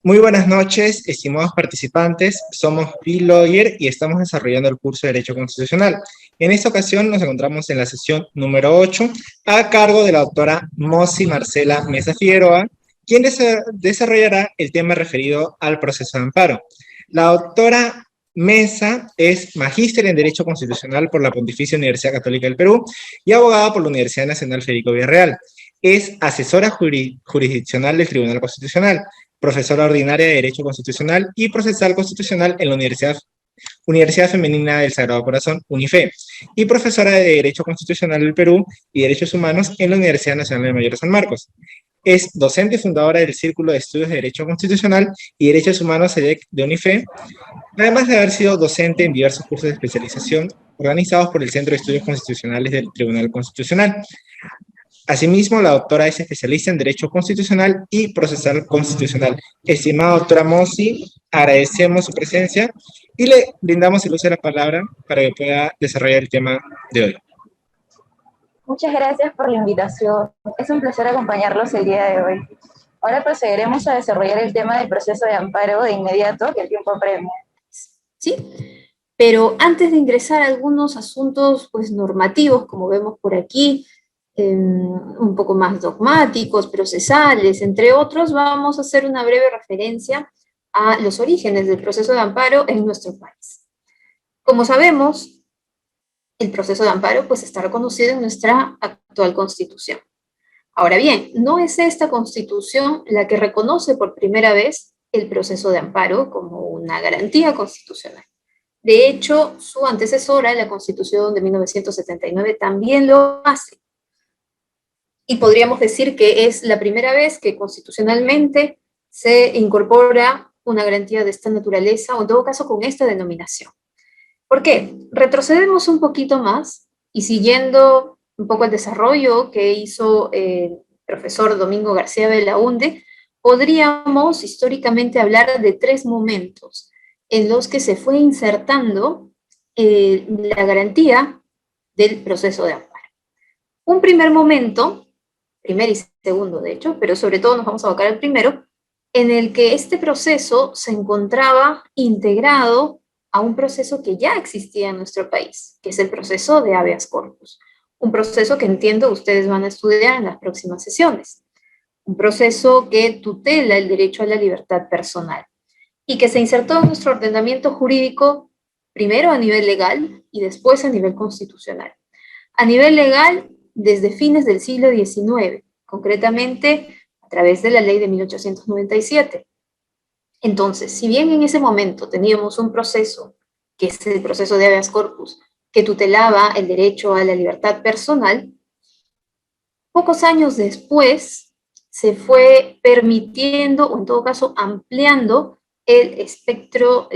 Muy buenas noches, estimados participantes. Somos P-Lawyer y estamos desarrollando el curso de Derecho Constitucional. En esta ocasión nos encontramos en la sesión número 8 a cargo de la doctora Mosi Marcela Mesa Figueroa, quien desarrollará el tema referido al proceso de amparo. La doctora Mesa es magíster en Derecho Constitucional por la Pontificia Universidad Católica del Perú y abogada por la Universidad Nacional Federico Villarreal. Es asesora jurisdiccional del Tribunal Constitucional, profesora ordinaria de Derecho Constitucional y procesal constitucional en la Universidad Femenina del Sagrado Corazón, UNIFE, y profesora de Derecho Constitucional del Perú y Derechos Humanos en la Universidad Nacional de Mayor de San Marcos. Es docente y fundadora del Círculo de Estudios de Derecho Constitucional y Derechos Humanos de UNIFE, además de haber sido docente en diversos cursos de especialización organizados por el Centro de Estudios Constitucionales del Tribunal Constitucional. Asimismo, la doctora es especialista en Derecho Constitucional y Procesal Constitucional. Estimada doctora Mosi, agradecemos su presencia y le brindamos el uso de la palabra para que pueda desarrollar el tema de hoy. Muchas gracias por la invitación. Es un placer acompañarlos el día de hoy. Ahora procederemos a desarrollar el tema del proceso de amparo de inmediato, que el tiempo apremia. ¿Sí? Pero antes de ingresar a algunos asuntos normativos, como vemos por aquí, un poco más dogmáticos, procesales, entre otros, vamos a hacer una breve referencia a los orígenes del proceso de amparo en nuestro país. Como sabemos, el proceso de amparo está reconocido en nuestra actual Constitución. Ahora bien, no es esta Constitución la que reconoce por primera vez el proceso de amparo como una garantía constitucional. De hecho, su antecesora, la Constitución de 1979, también lo hace. Y podríamos decir que es la primera vez que constitucionalmente se incorpora una garantía de esta naturaleza, o en todo caso con esta denominación. ¿Por qué? Retrocedemos un poquito más y siguiendo un poco el desarrollo que hizo el profesor Domingo García Belaunde, podríamos históricamente hablar de tres momentos en los que se fue insertando la garantía del proceso de amparo. Un primer momento, primer y segundo de hecho, pero sobre todo nos vamos a abocar al primero, en el que este proceso se encontraba integrado a un proceso que ya existía en nuestro país, que es el proceso de habeas corpus. Un proceso que entiendo ustedes van a estudiar en las próximas sesiones. Un proceso que tutela el derecho a la libertad personal y que se insertó en nuestro ordenamiento jurídico primero a nivel legal y después a nivel constitucional. A nivel legal, desde fines del siglo XIX, concretamente a través de la ley de 1897. Entonces, si bien en ese momento teníamos un proceso, que es el proceso de habeas corpus, que tutelaba el derecho a la libertad personal, pocos años después se fue permitiendo, o en todo caso ampliando, el espectro,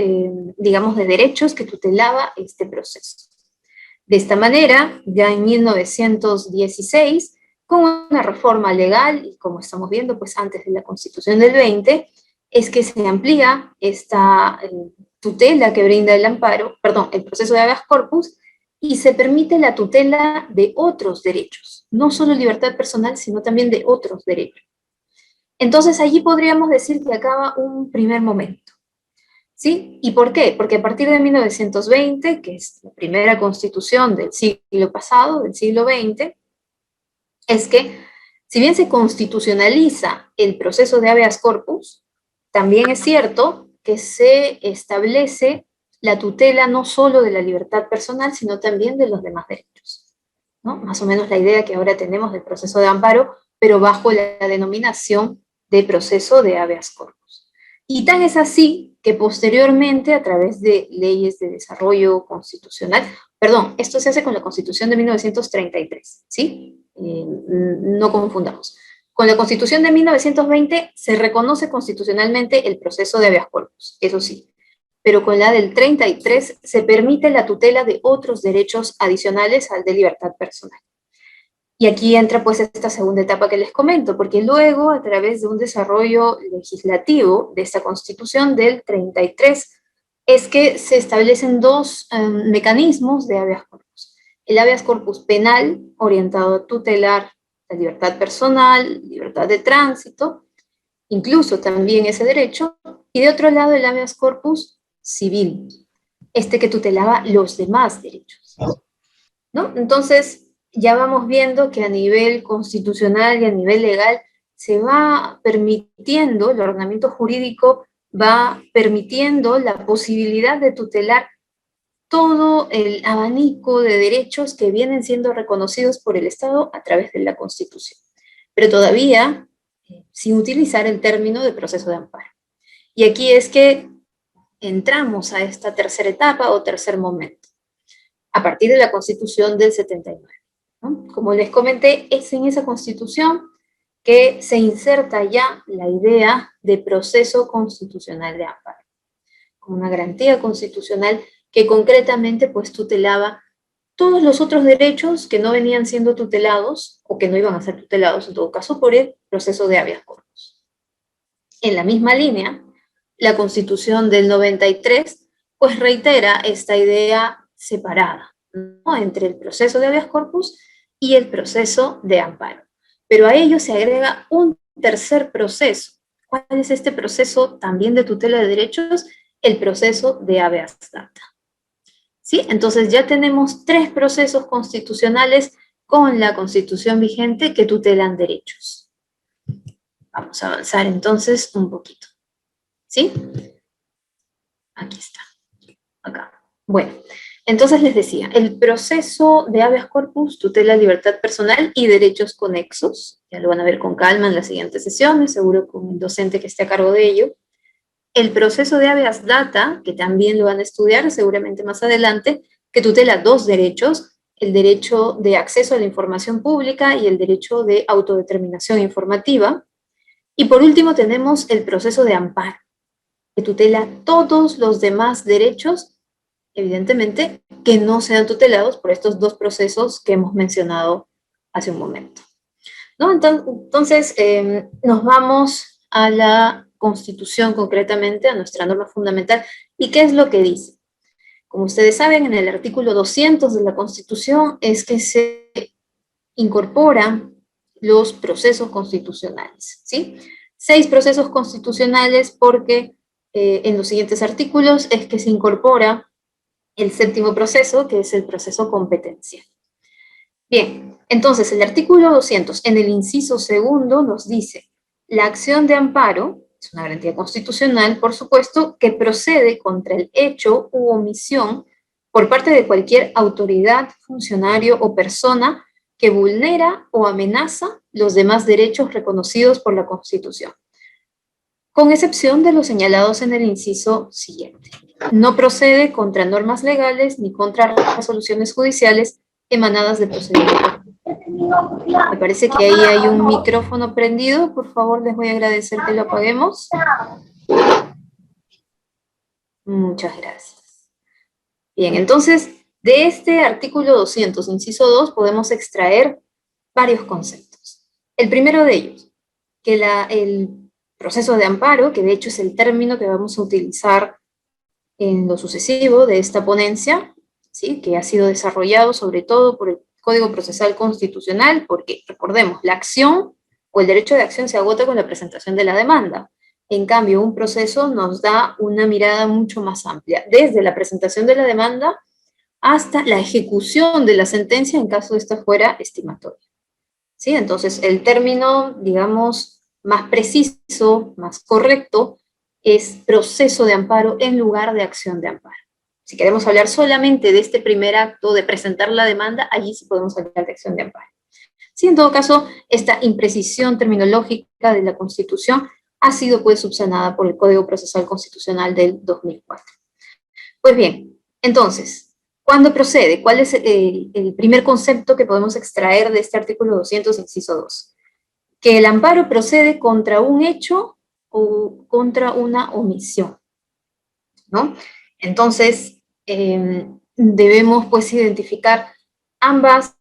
digamos, de derechos que tutelaba este proceso. De esta manera, ya en 1916, con una reforma legal, y como estamos viendo, antes de la Constitución del 20, es que se amplía esta tutela que brinda el amparo, el proceso de habeas corpus, y se permite la tutela de otros derechos, no solo libertad personal, sino también de otros derechos. Entonces, allí podríamos decir que acaba un primer momento. ¿Sí? ¿Y por qué? Porque a partir de 1920, que es la primera constitución del siglo pasado, del siglo XX, es que, si bien se constitucionaliza el proceso de habeas corpus, también es cierto que se establece la tutela no solo de la libertad personal, sino también de los demás derechos, ¿no? Más o menos la idea que ahora tenemos del proceso de amparo, pero bajo la denominación de proceso de habeas corpus. Y tan es así que posteriormente, a través de leyes de desarrollo constitucional, esto se hace con la Constitución de 1933, ¿sí? No confundamos. Con la Constitución de 1920 se reconoce constitucionalmente el proceso de habeas corpus, eso sí, pero con la del 33 se permite la tutela de otros derechos adicionales al de libertad personal. Y aquí entra esta segunda etapa que les comento, porque luego, a través de un desarrollo legislativo de esta Constitución del 33, es que se establecen dos mecanismos de habeas corpus. El habeas corpus penal, orientado a tutelar la libertad personal, libertad de tránsito, incluso también ese derecho, y de otro lado el habeas corpus civil, que tutelaba los demás derechos, ¿no? Entonces, ya vamos viendo que a nivel constitucional y a nivel legal se va permitiendo, el ordenamiento jurídico va permitiendo la posibilidad de tutelar todo el abanico de derechos que vienen siendo reconocidos por el Estado a través de la Constitución, pero todavía sin utilizar el término de proceso de amparo. Y aquí es que entramos a esta tercera etapa o tercer momento, a partir de la Constitución del 79. ¿No? Como les comenté, es en esa Constitución que se inserta ya la idea de proceso constitucional de amparo, como una garantía constitucional que concretamente pues tutelaba todos los otros derechos que no venían siendo tutelados o que no iban a ser tutelados en todo caso por el proceso de habeas corpus. En la misma línea, la Constitución del 93 pues reitera esta idea separada, ¿no?, entre el proceso de habeas corpus y el proceso de amparo. Pero a ello se agrega un tercer proceso. ¿Cuál es este proceso también de tutela de derechos? El proceso de habeas data. ¿Sí? Entonces ya tenemos 3 procesos constitucionales con la Constitución vigente que tutelan derechos. Vamos a avanzar entonces un poquito. ¿Sí? Aquí está. Acá. Bueno, entonces les decía, el proceso de habeas corpus tutela libertad personal y derechos conexos. Ya lo van a ver con calma en las siguientes sesiones, seguro con el docente que esté a cargo de ello. El proceso de habeas data, que también lo van a estudiar seguramente más adelante, que tutela 2 derechos, el derecho de acceso a la información pública y el derecho de autodeterminación informativa. Y por último tenemos el proceso de amparo, que tutela todos los demás derechos, evidentemente, que no sean tutelados por estos 2 procesos que hemos mencionado hace un momento, ¿no? Entonces, nos vamos a la Constitución concretamente, a nuestra norma fundamental. ¿Y qué es lo que dice? Como ustedes saben, en el artículo 200 de la Constitución es que se incorporan los procesos constitucionales, ¿sí? 6 procesos constitucionales porque en los siguientes artículos es que se incorpora el 7º proceso, que es el proceso competencial. Bien, entonces el artículo 200, en el inciso 2, nos dice: la acción de amparo es una garantía constitucional, por supuesto, que procede contra el hecho u omisión por parte de cualquier autoridad, funcionario o persona que vulnera o amenaza los demás derechos reconocidos por la Constitución, con excepción de los señalados en el inciso siguiente. No procede contra normas legales ni contra resoluciones judiciales emanadas de procedimientos. Me parece que ahí hay un micrófono prendido. Por favor, les voy a agradecer que lo apaguemos. Muchas gracias. Bien, entonces, de este artículo 200, inciso 2, podemos extraer varios conceptos. El primero de ellos, que el proceso de amparo, que de hecho es el término que vamos a utilizar en lo sucesivo de esta ponencia, ¿sí?, que ha sido desarrollado sobre todo por el Código Procesal Constitucional, porque, recordemos, la acción o el derecho de acción se agota con la presentación de la demanda. En cambio, un proceso nos da una mirada mucho más amplia, desde la presentación de la demanda hasta la ejecución de la sentencia en caso de esta fuera estimatoria. ¿Sí? Entonces, el término, digamos, más preciso, más correcto, es proceso de amparo en lugar de acción de amparo. Si queremos hablar solamente de este primer acto de presentar la demanda, allí sí podemos hablar de acción de amparo. Sí, en todo caso, esta imprecisión terminológica de la Constitución ha sido pues subsanada por el Código Procesal Constitucional del 2004. Pues bien, entonces, ¿cuándo procede? ¿Cuál es el primer concepto que podemos extraer de este artículo 200, inciso 2? Que el amparo procede contra un hecho o contra una omisión, ¿no? Entonces, debemos pues identificar ambos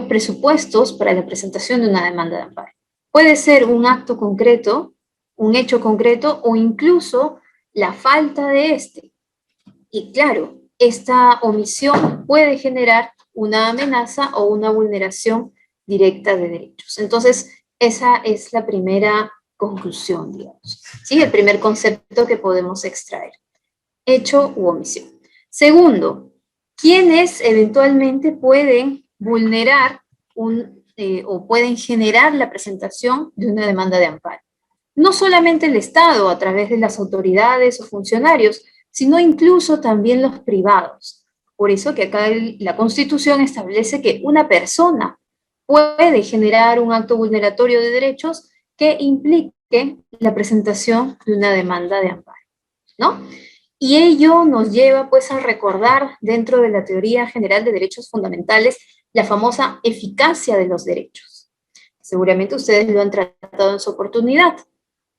presupuestos para la presentación de una demanda de amparo. Puede ser un acto concreto, un hecho concreto, o incluso la falta de este. Y claro, esta omisión puede generar una amenaza o una vulneración directa de derechos. Entonces, esa es la primera conclusión, digamos. ¿Sí? El primer concepto que podemos extraer. Hecho u omisión. Segundo, ¿quiénes eventualmente pueden vulnerar o pueden generar la presentación de una demanda de amparo? No solamente el Estado a través de las autoridades o funcionarios, sino incluso también los privados. Por eso que acá la Constitución establece que una persona puede generar un acto vulneratorio de derechos que implique la presentación de una demanda de amparo, ¿no? Y ello nos lleva pues a recordar dentro de la teoría general de derechos fundamentales la famosa eficacia de los derechos. Seguramente ustedes lo han tratado en su oportunidad,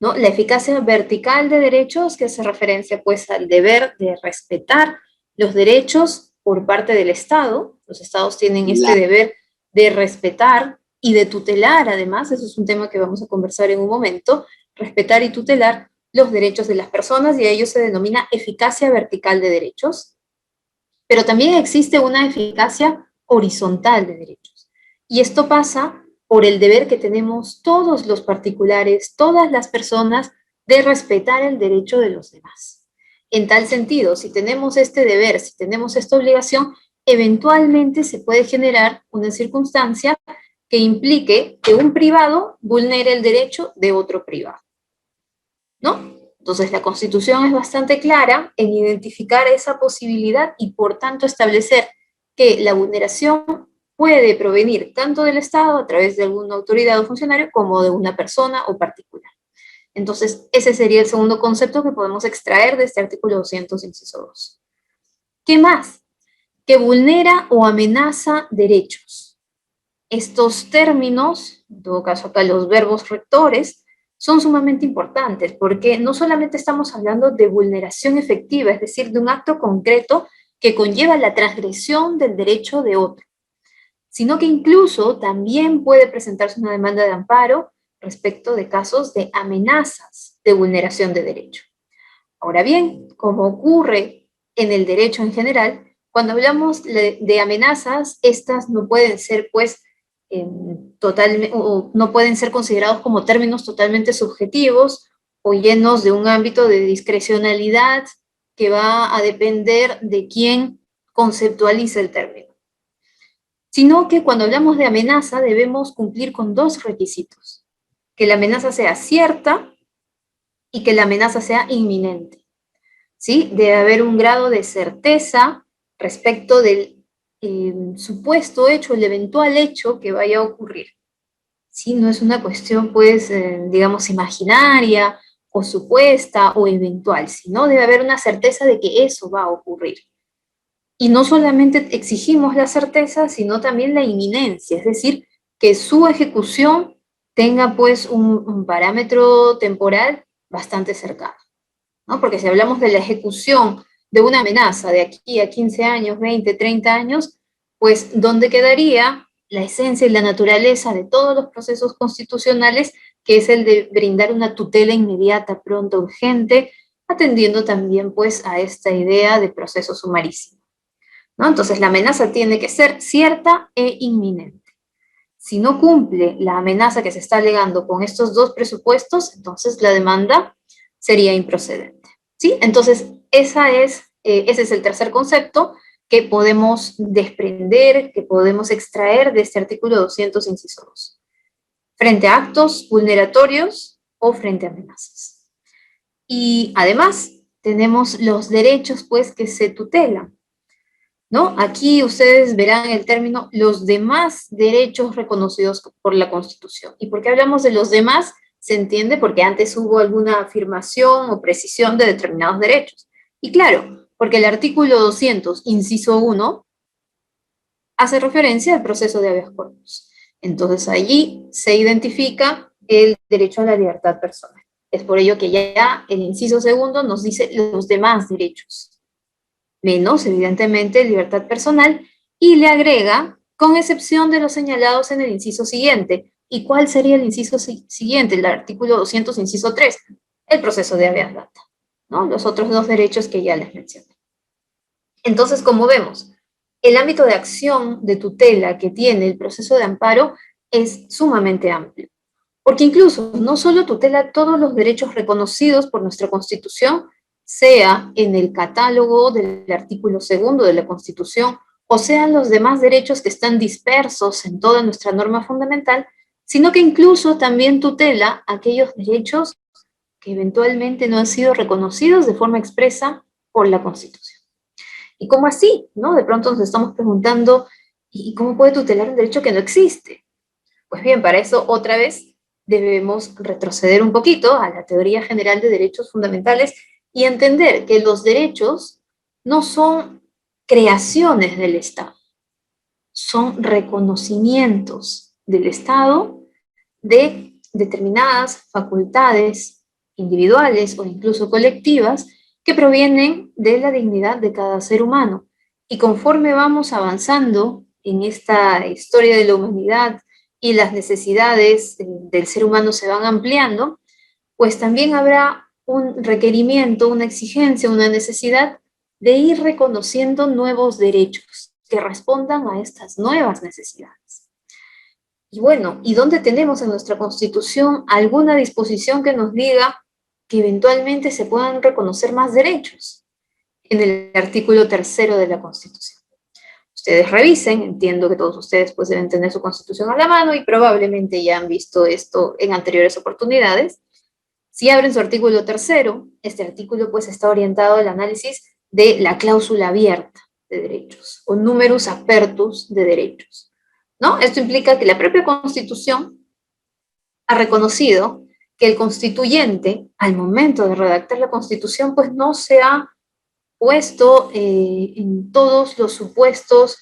¿no? La eficacia vertical de derechos, que hace referencia pues al deber de respetar los derechos por parte del Estado. Los Estados tienen este deber de respetar y de tutelar, además, eso es un tema que vamos a conversar en un momento, respetar y tutelar los derechos de las personas, y a ello se denomina eficacia vertical de derechos. Pero también existe una eficacia horizontal de derechos. Y esto pasa por el deber que tenemos todos los particulares, todas las personas, de respetar el derecho de los demás. En tal sentido, si tenemos este deber, si tenemos esta obligación, eventualmente se puede generar una circunstancia que implique que un privado vulnere el derecho de otro privado, ¿no? Entonces, la Constitución es bastante clara en identificar esa posibilidad y, por tanto, establecer que la vulneración puede provenir tanto del Estado, a través de alguna autoridad o funcionario, como de una persona o particular. Entonces, ese sería el segundo concepto que podemos extraer de este artículo 200, inciso 2. ¿Qué más? Que vulnera o amenaza derechos. Estos términos, en todo caso acá los verbos rectores, son sumamente importantes porque no solamente estamos hablando de vulneración efectiva, es decir, de un acto concreto que conlleva la transgresión del derecho de otro, sino que incluso también puede presentarse una demanda de amparo respecto de casos de amenazas de vulneración de derecho. Ahora bien, como ocurre en el derecho en general, cuando hablamos de amenazas, estas no pueden ser, pues, no pueden ser considerados como términos totalmente subjetivos o llenos de un ámbito de discrecionalidad que va a depender de quién conceptualiza el término. Sino que cuando hablamos de amenaza debemos cumplir con dos requisitos: que la amenaza sea cierta y que la amenaza sea inminente. ¿Sí? Debe haber un grado de certeza respecto del supuesto hecho, el eventual hecho que vaya a ocurrir. ¿Sí? No es una cuestión, pues, digamos, imaginaria o supuesta o eventual, sino debe haber una certeza de que eso va a ocurrir. Y no solamente exigimos la certeza, sino también la inminencia, es decir, que su ejecución tenga, pues, un parámetro temporal bastante cercano, ¿no? Porque si hablamos de la ejecución de una amenaza de aquí a 15 años, 20, 30 años, pues ¿dónde quedaría la esencia y la naturaleza de todos los procesos constitucionales, que es el de brindar una tutela inmediata, pronta, urgente, atendiendo también pues a esta idea de proceso sumarísimo, ¿no? Entonces la amenaza tiene que ser cierta e inminente. Si no cumple la amenaza que se está alegando con estos dos presupuestos, entonces la demanda sería improcedente, ¿sí? Entonces, ese es el tercer concepto que podemos desprender, que podemos extraer de este artículo 200, inciso 2. Frente a actos vulneratorios o frente a amenazas. Y además, tenemos los derechos, pues, que se tutelan, ¿no? Aquí ustedes verán el término los demás derechos reconocidos por la Constitución. ¿Y por qué hablamos de los demás? Se entiende porque antes hubo alguna afirmación o precisión de determinados derechos. Y claro, porque el artículo 200, inciso 1, hace referencia al proceso de habeas corpus. Entonces allí se identifica el derecho a la libertad personal. Es por ello que ya el inciso segundo nos dice los demás derechos, menos, evidentemente, libertad personal, y le agrega, con excepción de los señalados en el inciso siguiente. ¿Y cuál sería el inciso siguiente? El artículo 200, inciso 3, el proceso de habeas data, ¿no? Los otros dos derechos que ya les mencioné. Entonces, como vemos, el ámbito de acción de tutela que tiene el proceso de amparo es sumamente amplio. porque incluso no solo tutela todos los derechos reconocidos por nuestra Constitución, sea en el catálogo del artículo 2 de la Constitución, o sean los demás derechos que están dispersos en toda nuestra norma fundamental, sino que incluso también tutela aquellos derechos que eventualmente no han sido reconocidos de forma expresa por la Constitución. ¿Y cómo así? ¿No? De pronto nos estamos preguntando, ¿y cómo puede tutelar un derecho que no existe? Pues bien, para eso otra vez debemos retroceder un poquito a la teoría general de derechos fundamentales y entender que los derechos no son creaciones del Estado, son reconocimientos del Estado de determinadas facultades individuales o incluso colectivas que provienen de la dignidad de cada ser humano. Y conforme vamos avanzando en esta historia de la humanidad y las necesidades del ser humano se van ampliando, pues también habrá un requerimiento, una exigencia, una necesidad de ir reconociendo nuevos derechos que respondan a estas nuevas necesidades. Y bueno, ¿y dónde tenemos en nuestra Constitución alguna disposición que nos diga que eventualmente se puedan reconocer más derechos? En el artículo 3 de la Constitución. Ustedes revisen, entiendo que todos ustedes pues deben tener su Constitución a la mano y probablemente ya han visto esto en anteriores oportunidades. Si abren su artículo 3, este artículo pues está orientado al análisis de la cláusula abierta de derechos o numerus apertus de derechos, ¿no? Esto implica que la propia Constitución ha reconocido que el constituyente, al momento de redactar la Constitución, pues no se ha puesto en todos los supuestos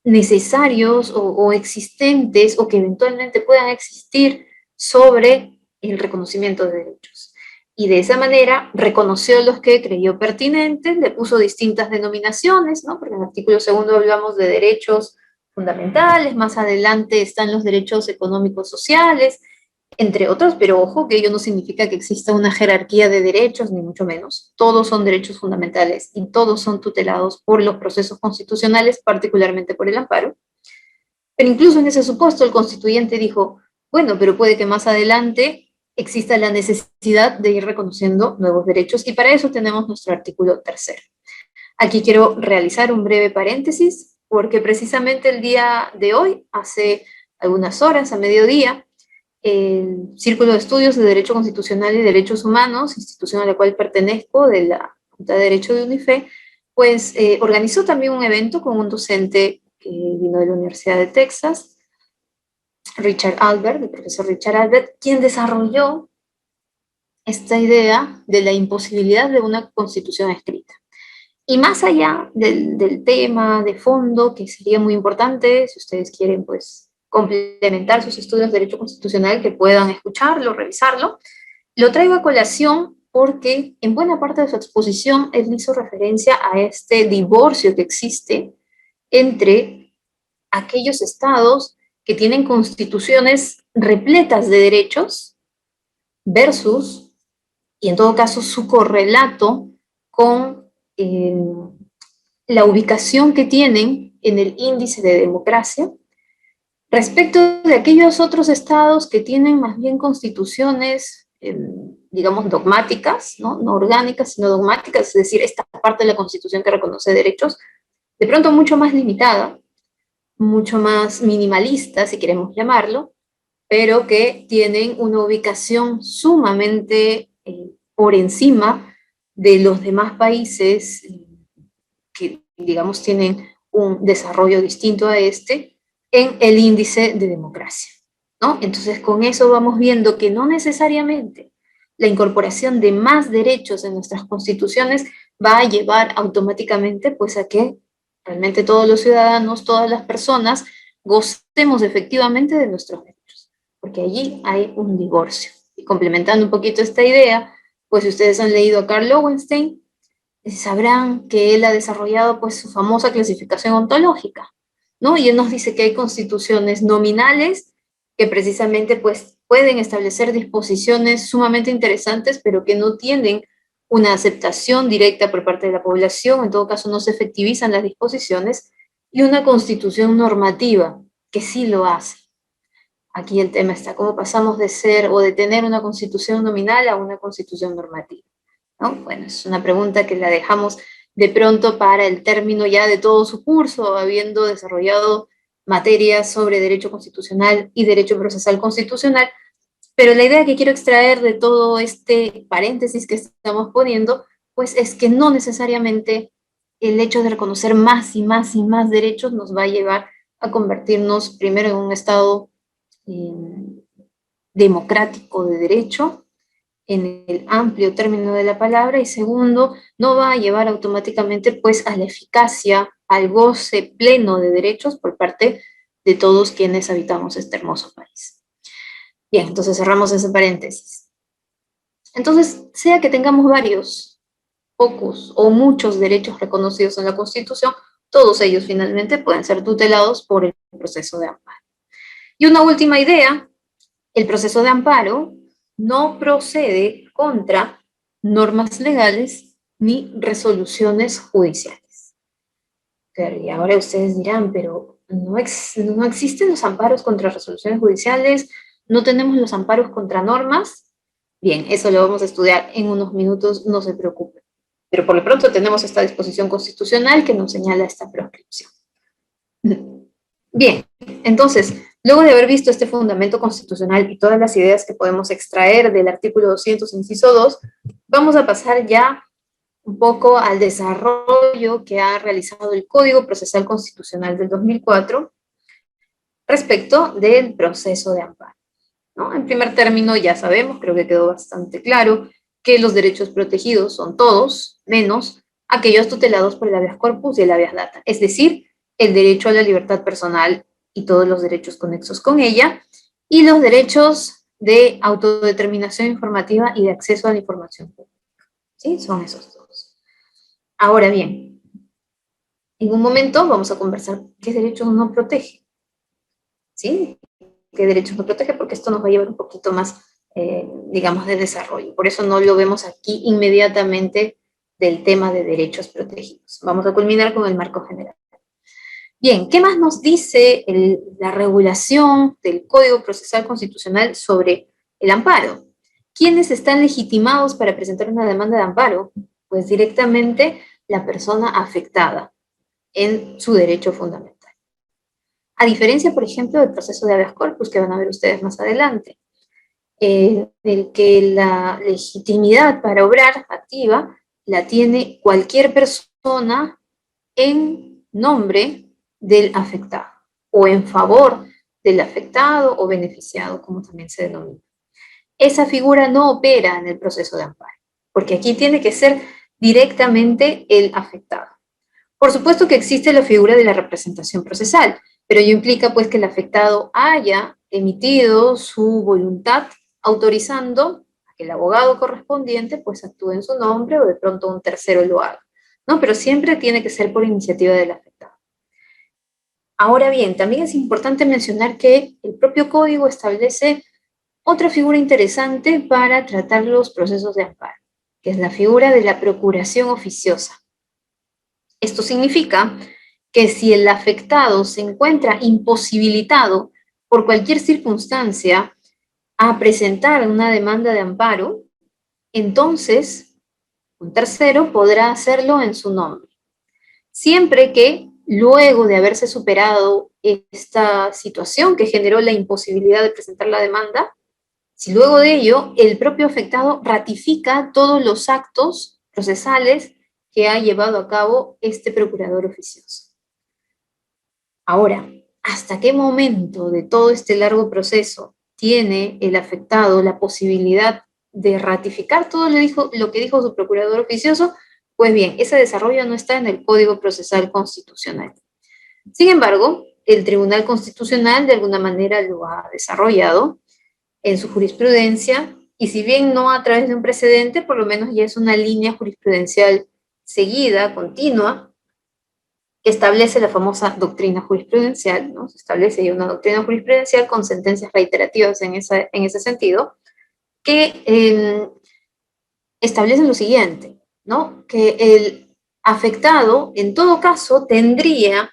necesarios o existentes o que eventualmente puedan existir sobre el reconocimiento de derechos. Y de esa manera reconoció los que creyó pertinentes, le puso distintas denominaciones, ¿no? Porque en el artículo 2 hablamos de derechos fundamentales, más adelante están los derechos económicos sociales, entre otros, pero ojo que ello no significa que exista una jerarquía de derechos, ni mucho menos. Todos son derechos fundamentales y todos son tutelados por los procesos constitucionales, particularmente por el amparo. Pero incluso en ese supuesto el constituyente dijo, bueno, pero puede que más adelante exista la necesidad de ir reconociendo nuevos derechos y para eso tenemos nuestro artículo 3. Aquí quiero realizar un breve paréntesis porque precisamente el día de hoy, hace algunas horas, a mediodía, el Círculo de Estudios de Derecho Constitucional y Derechos Humanos, institución a la cual pertenezco, de la Facultad de Derecho de UNIFE, pues organizó también un evento con un docente que vino de la Universidad de Texas, Richard Albert, el profesor Richard Albert, quien desarrolló esta idea de la imposibilidad de una constitución escrita. Y más allá del tema de fondo, que sería muy importante, si ustedes quieren, pues, complementar sus estudios de Derecho Constitucional, que puedan escucharlo, revisarlo, lo traigo a colación porque en buena parte de su exposición él hizo referencia a este divorcio que existe entre aquellos estados que tienen constituciones repletas de derechos versus, y en todo caso, su correlato con la ubicación que tienen en el índice de democracia respecto de aquellos otros estados que tienen más bien constituciones, digamos, dogmáticas, ¿no? No orgánicas, sino dogmáticas, es decir, esta parte de la Constitución que reconoce derechos, de pronto mucho más limitada, mucho más minimalista, si queremos llamarlo, pero que tienen una ubicación sumamente por encima de los demás países que, digamos, tienen un desarrollo distinto a este, en el índice de democracia, ¿no? Entonces, con eso vamos viendo que no necesariamente la incorporación de más derechos en nuestras constituciones va a llevar automáticamente, pues, a que realmente todos los ciudadanos, todas las personas, gocemos efectivamente de nuestros derechos, porque allí hay un divorcio. Y complementando un poquito esta idea, pues si ustedes han leído a Karl Lowenstein, sabrán que él ha desarrollado pues su famosa clasificación ontológica, ¿no? Y él nos dice que hay constituciones nominales que precisamente pues pueden establecer disposiciones sumamente interesantes, pero que no tienen una aceptación directa por parte de la población, en todo caso no se efectivizan las disposiciones, y una constitución normativa que sí lo hace. Aquí el tema está, ¿cómo pasamos de ser o de tener una constitución nominal a una constitución normativa? ¿No? Bueno, es una pregunta que la dejamos de pronto para el término ya de todo su curso, habiendo desarrollado materias sobre derecho constitucional y derecho procesal constitucional, pero la idea que quiero extraer de todo este paréntesis que estamos poniendo, pues es que no necesariamente el hecho de reconocer más y más y más derechos nos va a llevar a convertirnos primero en un Estado democrático de derecho, en el amplio término de la palabra, y segundo, no va a llevar automáticamente pues a la eficacia, al goce pleno de derechos por parte de todos quienes habitamos este hermoso país. Bien, entonces cerramos ese paréntesis. Entonces, sea que tengamos varios, pocos o muchos derechos reconocidos en la Constitución, todos ellos finalmente pueden ser tutelados por el proceso de amparo. Y una última idea, el proceso de amparo no procede contra normas legales ni resoluciones judiciales. Y ahora ustedes dirán, pero no existen los amparos contra resoluciones judiciales, no tenemos los amparos contra normas. Bien, eso lo vamos a estudiar en unos minutos, no se preocupen. Pero por lo pronto tenemos esta disposición constitucional que nos señala esta proscripción. Bien, entonces, luego de haber visto este fundamento constitucional y todas las ideas que podemos extraer del artículo 200, inciso 2, vamos a pasar ya un poco al desarrollo que ha realizado el Código Procesal Constitucional del 2004 respecto del proceso de amparo, ¿no? En primer término, ya sabemos, creo que quedó bastante claro, que los derechos protegidos son todos, menos aquellos tutelados por el habeas corpus y el habeas data, es decir, el derecho a la libertad personal y todos los derechos conexos con ella, y los derechos de autodeterminación informativa y de acceso a la información pública. ¿Sí? Son esos dos. Ahora bien, en un momento vamos a conversar qué derechos no protege. ¿Sí? ¿Qué derechos no protege? Porque esto nos va a llevar un poquito más, digamos, de desarrollo. Por eso no lo vemos aquí inmediatamente del tema de derechos protegidos. Vamos a culminar con el marco general. Bien, ¿qué más nos dice la regulación del Código Procesal Constitucional sobre el amparo? ¿Quiénes están legitimados para presentar una demanda de amparo? Pues directamente la persona afectada en su derecho fundamental. A diferencia, por ejemplo, del proceso de habeas corpus, que van a ver ustedes más adelante, del que la legitimidad para obrar activa la tiene cualquier persona en nombre del afectado, o en favor del afectado o beneficiado, como también se denomina. Esa figura no opera en el proceso de amparo, porque aquí tiene que ser directamente el afectado. Por supuesto que existe la figura de la representación procesal, pero ello implica pues que el afectado haya emitido su voluntad autorizando a que el abogado correspondiente pues actúe en su nombre o de pronto un tercero lo haga, ¿no? Pero siempre tiene que ser por iniciativa del afectado. Ahora bien, también es importante mencionar que el propio código establece otra figura interesante para tratar los procesos de amparo, que es la figura de la procuración oficiosa. Esto significa que si el afectado se encuentra imposibilitado por cualquier circunstancia a presentar una demanda de amparo, entonces un tercero podrá hacerlo en su nombre, siempre que luego de haberse superado esta situación que generó la imposibilidad de presentar la demanda, si luego de ello el propio afectado ratifica todos los actos procesales que ha llevado a cabo este procurador oficioso. Ahora, ¿hasta qué momento de todo este largo proceso tiene el afectado la posibilidad de ratificar todo lo que dijo su procurador oficioso? Pues bien, ese desarrollo no está en el Código Procesal Constitucional. Sin embargo, el Tribunal Constitucional de alguna manera lo ha desarrollado en su jurisprudencia, y si bien no a través de un precedente, por lo menos ya es una línea jurisprudencial seguida, continua, que establece la famosa doctrina jurisprudencial, ¿no? Se establece ya una doctrina jurisprudencial con sentencias reiterativas en ese sentido, que establecen lo siguiente, ¿no? Que el afectado, en todo caso, tendría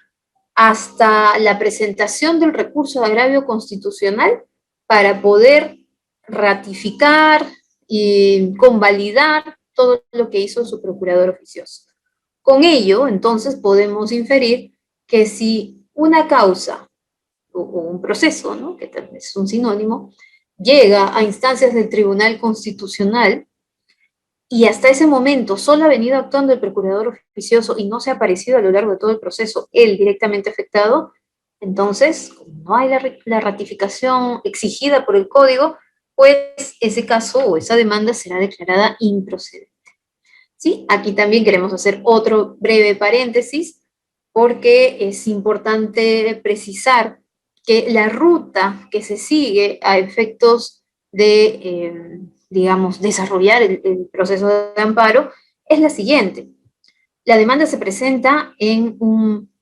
hasta la presentación del recurso de agravio constitucional para poder ratificar y convalidar todo lo que hizo su procurador oficioso. Con ello, entonces, podemos inferir que si una causa o un proceso, ¿no?, que también es un sinónimo, llega a instancias del Tribunal Constitucional y hasta ese momento solo ha venido actuando el procurador oficioso y no se ha aparecido a lo largo de todo el proceso él directamente afectado, entonces, como no hay la ratificación exigida por el código, pues ese caso o esa demanda será declarada improcedente. ¿Sí? Aquí también queremos hacer otro breve paréntesis porque es importante precisar que la ruta que se sigue a efectos de, digamos, desarrollar el proceso de amparo es la siguiente. La demanda se presenta en un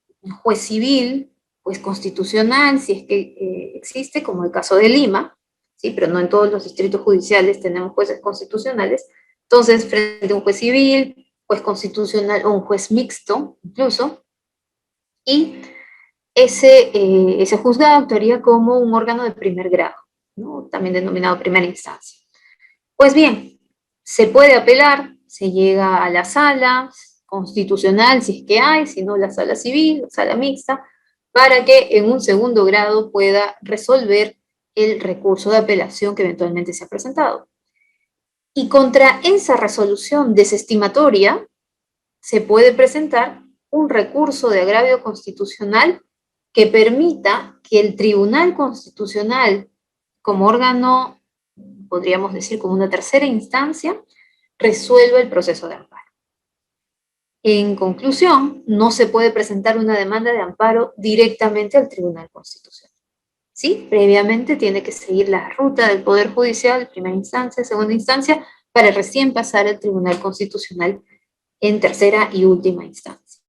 juez civil, juez constitucional, si es que existe, como el caso de Lima, ¿sí? Pero no en todos los distritos judiciales tenemos jueces constitucionales. Entonces, frente a un juez civil, juez constitucional o un juez mixto, incluso, y ese juzgado actuaría como un órgano de primer grado, ¿no?, también denominado primera instancia. Pues bien, se puede apelar, se llega a la sala constitucional, si es que hay, si no la sala civil, la sala mixta, para que en un segundo grado pueda resolver el recurso de apelación que eventualmente se ha presentado. Y contra esa resolución desestimatoria se puede presentar un recurso de agravio constitucional que permita que el Tribunal Constitucional, como órgano, podríamos decir como una tercera instancia, resuelva el proceso de amparo. En conclusión, no se puede presentar una demanda de amparo directamente al Tribunal Constitucional. ¿Sí? Previamente tiene que seguir la ruta del Poder Judicial, primera instancia, segunda instancia, para recién pasar al Tribunal Constitucional en tercera y última instancia.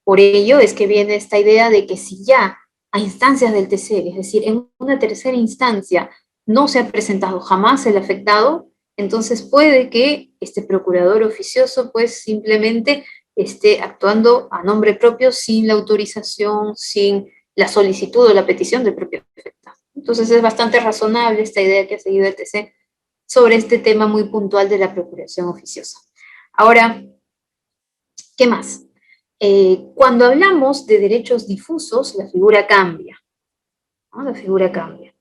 Por ello es que viene esta idea de que si ya a instancias del TC, es decir, en una tercera instancia no se ha presentado jamás el afectado, entonces puede que este procurador oficioso pues simplemente esté actuando a nombre propio sin la autorización, sin la solicitud o la petición del propio afectado. Entonces es bastante razonable esta idea que ha seguido el TC sobre este tema muy puntual de la procuración oficiosa. Ahora, ¿qué más? Cuando hablamos de derechos difusos, la figura cambia, ¿no? La figura cambia.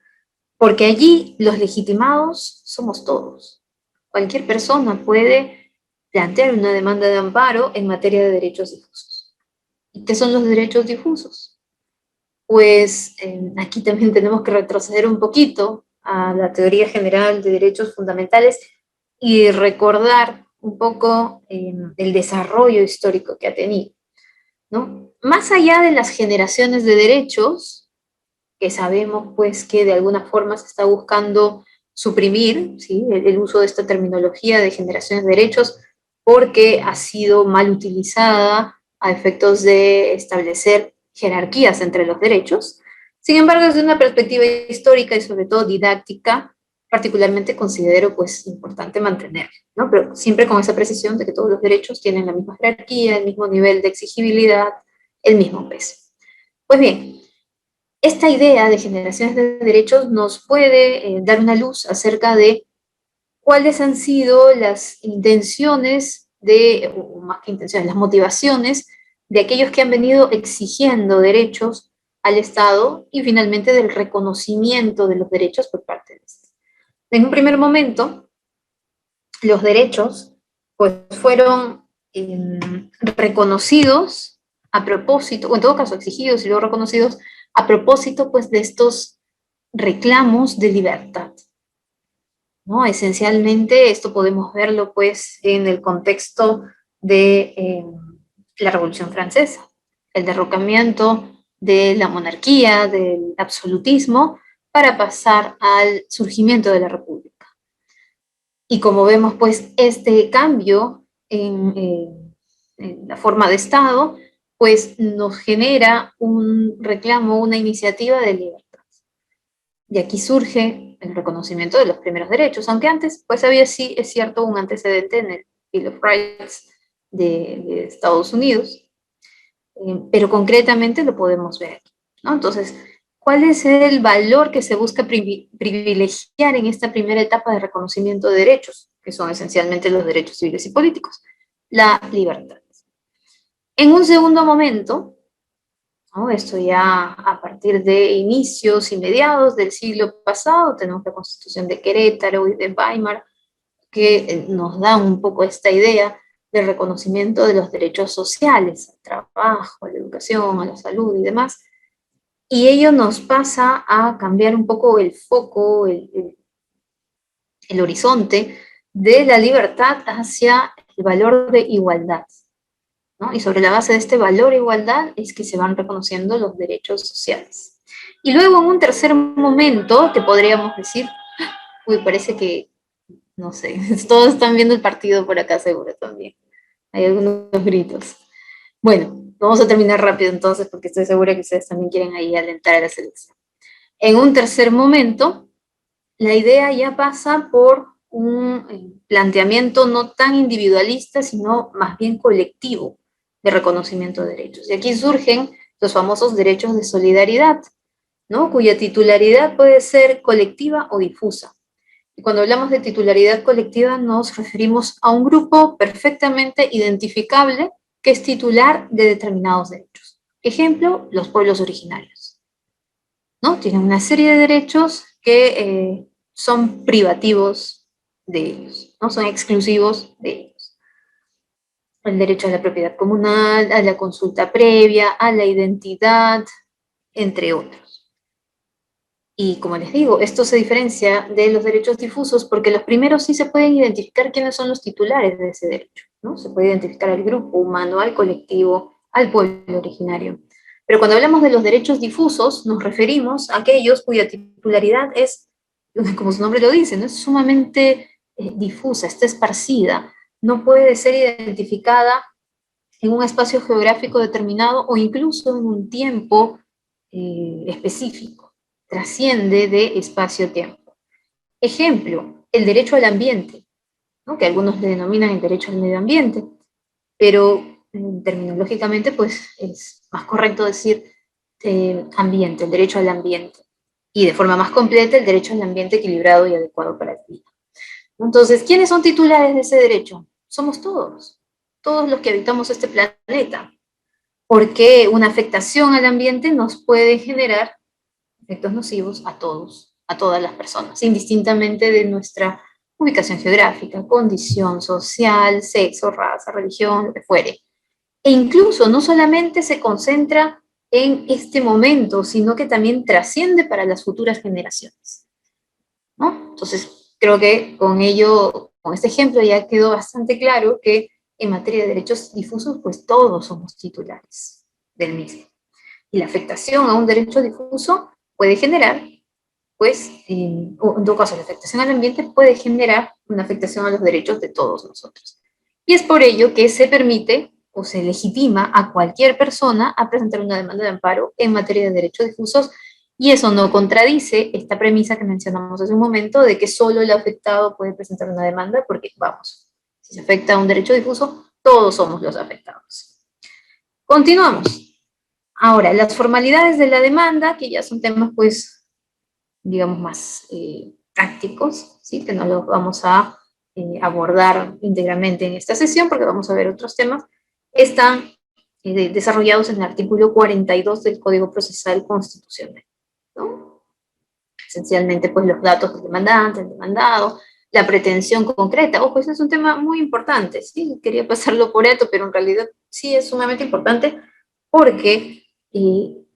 Porque allí los legitimados somos todos. Cualquier persona puede plantear una demanda de amparo en materia de derechos difusos. ¿Y qué son los derechos difusos? Pues aquí también tenemos que retroceder un poquito a la teoría general de derechos fundamentales y recordar un poco el desarrollo histórico que ha tenido, ¿no? Más allá de las generaciones de derechos, que sabemos pues que de alguna forma se está buscando suprimir, ¿sí?, el uso de esta terminología de generaciones de derechos porque ha sido mal utilizada a efectos de establecer jerarquías entre los derechos. Sin embargo, desde una perspectiva histórica y sobre todo didáctica, particularmente considero pues importante mantener, ¿no? Pero siempre con esa precisión de que todos los derechos tienen la misma jerarquía, el mismo nivel de exigibilidad, el mismo peso. Pues bien, esta idea de generaciones de derechos nos puede dar una luz acerca de cuáles han sido las intenciones o más que intenciones, las motivaciones de aquellos que han venido exigiendo derechos al Estado y finalmente del reconocimiento de los derechos por parte de este. En un primer momento, los derechos pues, fueron reconocidos a propósito, o en todo caso exigidos y luego reconocidos a propósito pues, de estos reclamos de libertad, ¿no? Esencialmente esto podemos verlo pues, en el contexto de la Revolución Francesa, el derrocamiento de la monarquía, del absolutismo, para pasar al surgimiento de la República. Y como vemos, pues, este cambio en la forma de Estado, pues, nos genera un reclamo, una iniciativa de libertad. Y aquí surge el reconocimiento de los primeros derechos, aunque antes, pues, había sí, es cierto, un antecedente en el Bill of Rights de Estados Unidos, pero concretamente lo podemos ver, ¿no? Entonces, ¿Cuál es el valor que se busca privilegiar en esta primera etapa de reconocimiento de derechos, que son esencialmente los derechos civiles y políticos? La libertad. En un segundo momento, ¿no? Esto ya a partir de inicios y mediados del siglo pasado, tenemos la Constitución de Querétaro y de Weimar, que nos da un poco esta idea del reconocimiento de los derechos sociales, al trabajo, a la educación, a la salud y demás. Y ello nos pasa a cambiar un poco el foco, el horizonte de la libertad hacia el valor de igualdad, ¿no? Y sobre la base de este valor de igualdad es que se van reconociendo los derechos sociales. Y luego en un tercer momento, que podríamos decir, uy, parece que, no sé, todos están viendo el partido por acá seguro también. Hay algunos gritos. Bueno, vamos a terminar rápido entonces, porque estoy segura que ustedes también quieren ahí alentar a la selección. En un tercer momento, la idea ya pasa por un planteamiento no tan individualista, sino más bien colectivo de reconocimiento de derechos. Y aquí surgen los famosos derechos de solidaridad, ¿no? Cuya titularidad puede ser colectiva o difusa. Y cuando hablamos de titularidad colectiva nos referimos a un grupo perfectamente identificable que es titular de determinados derechos. Ejemplo, los pueblos originarios, ¿no? Tienen una serie de derechos que son privativos de ellos, no son exclusivos de ellos. El derecho a la propiedad comunal, a la consulta previa, a la identidad, entre otros. Y como les digo, esto se diferencia de los derechos difusos porque los primeros sí se pueden identificar quiénes son los titulares de ese derecho, ¿no? Se puede identificar al grupo humano, al colectivo, al pueblo originario. Pero cuando hablamos de los derechos difusos, nos referimos a aquellos cuya titularidad es, como su nombre lo dice, ¿no? Es sumamente difusa, está esparcida, no puede ser identificada en un espacio geográfico determinado o incluso en un tiempo específico, trasciende de espacio-tiempo. Ejemplo, el derecho al ambiente, ¿no? Que algunos le denominan el derecho al medio ambiente, pero terminológicamente pues es más correcto decir ambiente, el derecho al ambiente, y de forma más completa el derecho al ambiente equilibrado y adecuado para el vida. Entonces, ¿quiénes son titulares de ese derecho? Somos todos los que habitamos este planeta, porque una afectación al ambiente nos puede generar efectos nocivos a todos, a todas las personas, indistintamente de nuestra ubicación geográfica, condición social, sexo, raza, religión, lo que fuere. E incluso no solamente se concentra en este momento, sino que también trasciende para las futuras generaciones, ¿no? Entonces, creo que con ello, con este ejemplo ya quedó bastante claro que en materia de derechos difusos, pues todos somos titulares del mismo. Y la afectación a un derecho difuso puede generar, pues, o en todo caso, la afectación al ambiente puede generar una afectación a los derechos de todos nosotros. Y es por ello que se permite o se legitima a cualquier persona a presentar una demanda de amparo en materia de derechos difusos, y eso no contradice esta premisa que mencionamos hace un momento de que solo el afectado puede presentar una demanda, porque, vamos, si se afecta a un derecho difuso, todos somos los afectados. Continuamos. Ahora, las formalidades de la demanda, que ya son temas, pues, digamos, más prácticos, ¿sí? Que no los vamos a abordar íntegramente en esta sesión, porque vamos a ver otros temas, están desarrollados en el artículo 42 del Código Procesal Constitucional, ¿no? Esencialmente, pues, los datos del demandante, el demandado, la pretensión concreta. Ojo, ese es un tema muy importante, ¿sí? Quería pasarlo por alto, pero en realidad sí es sumamente importante porque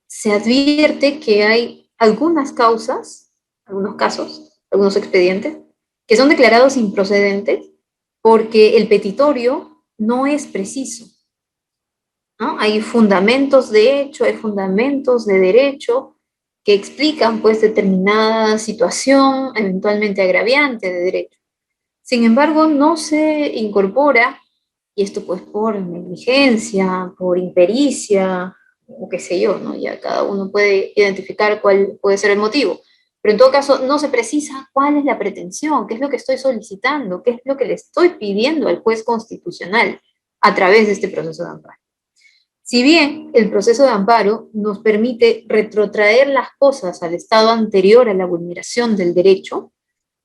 se advierte que hay algunas causas, algunos casos, algunos expedientes, que son declarados improcedentes porque el petitorio no es preciso, ¿no? Hay fundamentos de hecho, hay fundamentos de derecho que explican, pues, determinada situación, eventualmente agraviante de derecho. Sin embargo, no se incorpora, y esto pues por negligencia, por impericia, o qué sé yo, ¿no? Ya cada uno puede identificar cuál puede ser el motivo. Pero en todo caso, no se precisa cuál es la pretensión, qué es lo que estoy solicitando, qué es lo que le estoy pidiendo al juez constitucional a través de este proceso de amparo. Si bien el proceso de amparo nos permite retrotraer las cosas al estado anterior a la vulneración del derecho,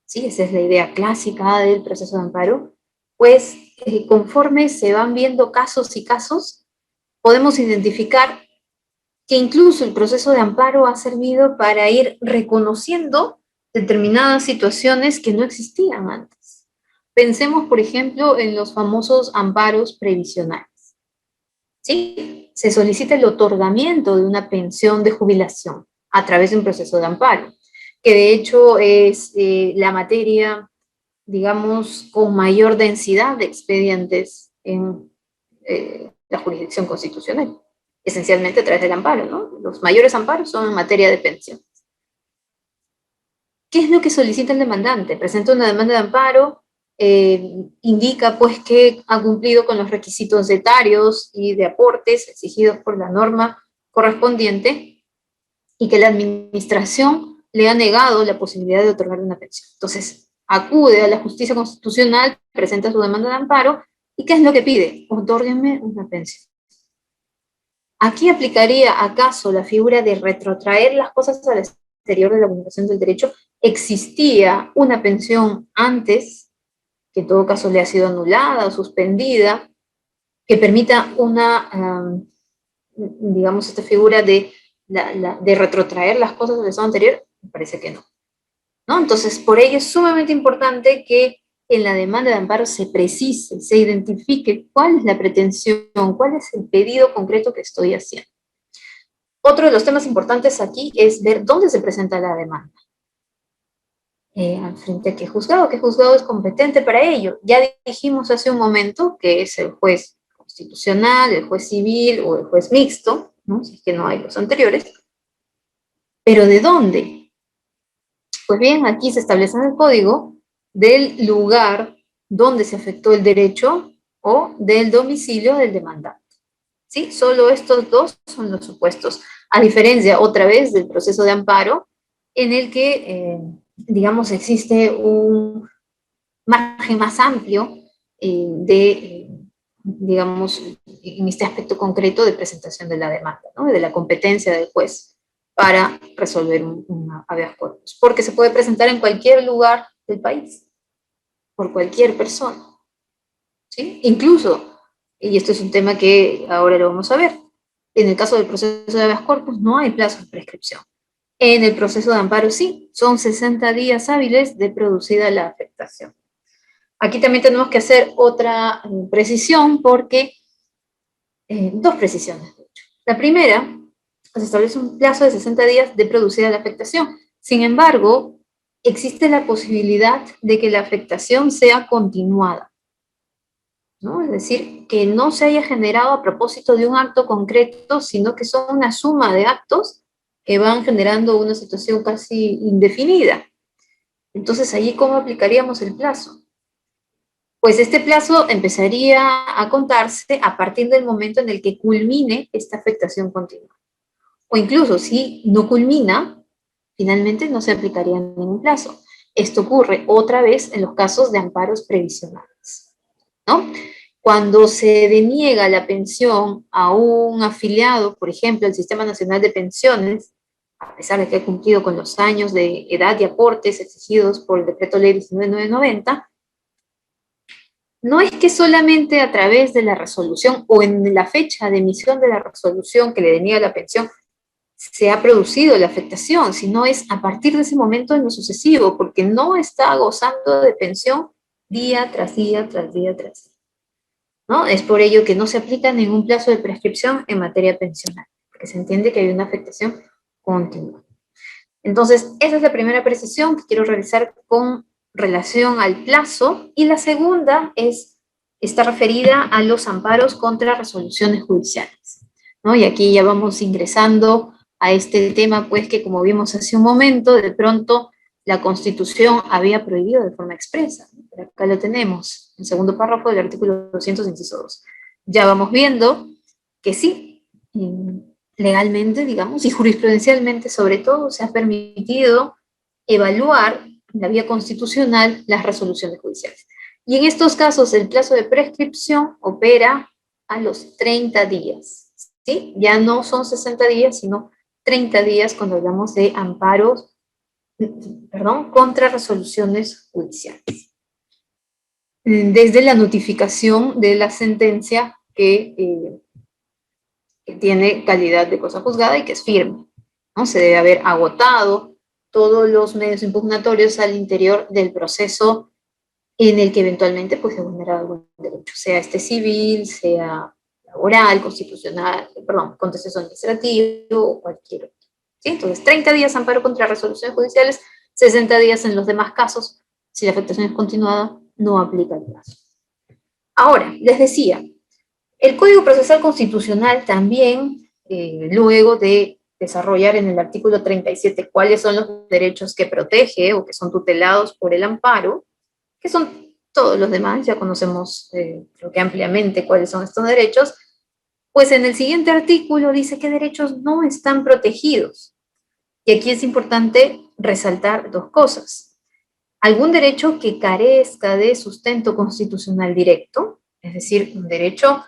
¿sí? Esa es la idea clásica del proceso de amparo, pues conforme se van viendo casos y casos, podemos identificar que incluso el proceso de amparo ha servido para ir reconociendo determinadas situaciones que no existían antes. Pensemos, por ejemplo, en los famosos amparos previsionales. ¿Sí? Se solicita el otorgamiento de una pensión de jubilación a través de un proceso de amparo, que de hecho es la materia, digamos, con mayor densidad de expedientes en la jurisdicción constitucional, esencialmente a través del amparo, ¿no? Los mayores amparos son en materia de pensión. ¿Qué es lo que solicita el demandante? Presenta una demanda de amparo, indica pues que ha cumplido con los requisitos etarios y de aportes exigidos por la norma correspondiente y que la administración le ha negado la posibilidad de otorgar una pensión. Entonces, acude a la justicia constitucional, presenta su demanda de amparo, ¿y qué es lo que pide? Otórguenme una pensión. Aquí aplicaría acaso la figura de retrotraer las cosas al exterior de la vulneración del derecho. Existía una pensión antes, que en todo caso le ha sido anulada o suspendida, que permita una, digamos, esta figura de retrotraer las cosas del estado anterior. Me parece que no, ¿no? Entonces, por ello es sumamente importante que en la demanda de amparo se precise, se identifique cuál es la pretensión, cuál es el pedido concreto que estoy haciendo. Otro de los temas importantes aquí es ver dónde se presenta la demanda. Frente a qué juzgado es competente para ello. Ya dijimos hace un momento que es el juez constitucional, el juez civil o el juez mixto, ¿no? Si es que no hay los anteriores. ¿Pero de dónde? Pues bien, aquí se establece en el código del lugar donde se afectó el derecho o del domicilio del demandante. ¿Sí? Solo estos dos son los supuestos, a diferencia, otra vez, del proceso de amparo, en el que, digamos, existe un margen más amplio digamos, en este aspecto concreto de presentación de la demanda, ¿no? De la competencia del juez para resolver un habeas corpus, porque se puede presentar en cualquier lugar del país, por cualquier persona, ¿sí? Incluso, y esto es un tema que ahora lo vamos a ver, en el caso del proceso de habeas corpus no hay plazo de prescripción. En el proceso de amparo sí, son 60 días hábiles de producida la afectación. Aquí también tenemos que hacer otra precisión porque, dos precisiones de hecho. La primera, se establece un plazo de 60 días de producida la afectación. Sin embargo, existe la posibilidad de que la afectación sea continuada, ¿no? Es decir, que no se haya generado a propósito de un acto concreto, sino que son una suma de actos que van generando una situación casi indefinida. Entonces, allí, ¿cómo aplicaríamos el plazo? Pues este plazo empezaría a contarse a partir del momento en el que culmine esta afectación continua. O incluso, si no culmina, finalmente no se aplicaría ningún plazo. Esto ocurre otra vez en los casos de amparos previsionales, ¿no? Cuando se deniega la pensión a un afiliado, por ejemplo, al Sistema Nacional de Pensiones, a pesar de que ha cumplido con los años de edad y aportes exigidos por el Decreto Ley 19990, no es que solamente a través de la resolución o en la fecha de emisión de la resolución que le deniega la pensión se ha producido la afectación, sino es a partir de ese momento en lo sucesivo, porque no está gozando de pensión día tras día, tras día, tras día, ¿no? Es por ello que no se aplica ningún plazo de prescripción en materia pensional, porque se entiende que hay una afectación continua. Entonces, esa es la primera precisión que quiero realizar con relación al plazo, y la segunda está referida a los amparos contra resoluciones judiciales, ¿no? Y aquí ya vamos ingresando a este tema, pues que como vimos hace un momento, de pronto la Constitución había prohibido de forma expresa, ¿no? Pero acá lo tenemos, en el segundo párrafo del artículo 200, inciso 2. Ya vamos viendo que sí, legalmente, digamos, y jurisprudencialmente sobre todo, se ha permitido evaluar en la vía constitucional las resoluciones judiciales. Y en estos casos el plazo de prescripción opera a los 30 días, ¿sí? Ya no son 60 días, sino 30 días cuando hablamos de amparos, perdón, contra resoluciones judiciales. Desde la notificación de la sentencia que tiene calidad de cosa juzgada y que es firme, ¿no? Se debe haber agotado todos los medios impugnatorios al interior del proceso en el que eventualmente pues, se vulnera algún derecho, sea este civil, sea laboral, constitucional, perdón, contencioso administrativo o cualquier otro. ¿Sí? Entonces, 30 días amparo contra resoluciones judiciales, 60 días en los demás casos. Si la afectación es continuada, no aplica el plazo. Ahora, les decía, el Código Procesal Constitucional también, luego de desarrollar en el artículo 37 cuáles son los derechos que protege o que son tutelados por el amparo, que son todos los demás, ya conocemos creo que ampliamente cuáles son estos derechos, pues en el siguiente artículo dice qué derechos no están protegidos. Y aquí es importante resaltar dos cosas. Algún derecho que carezca de sustento constitucional directo, es decir, un derecho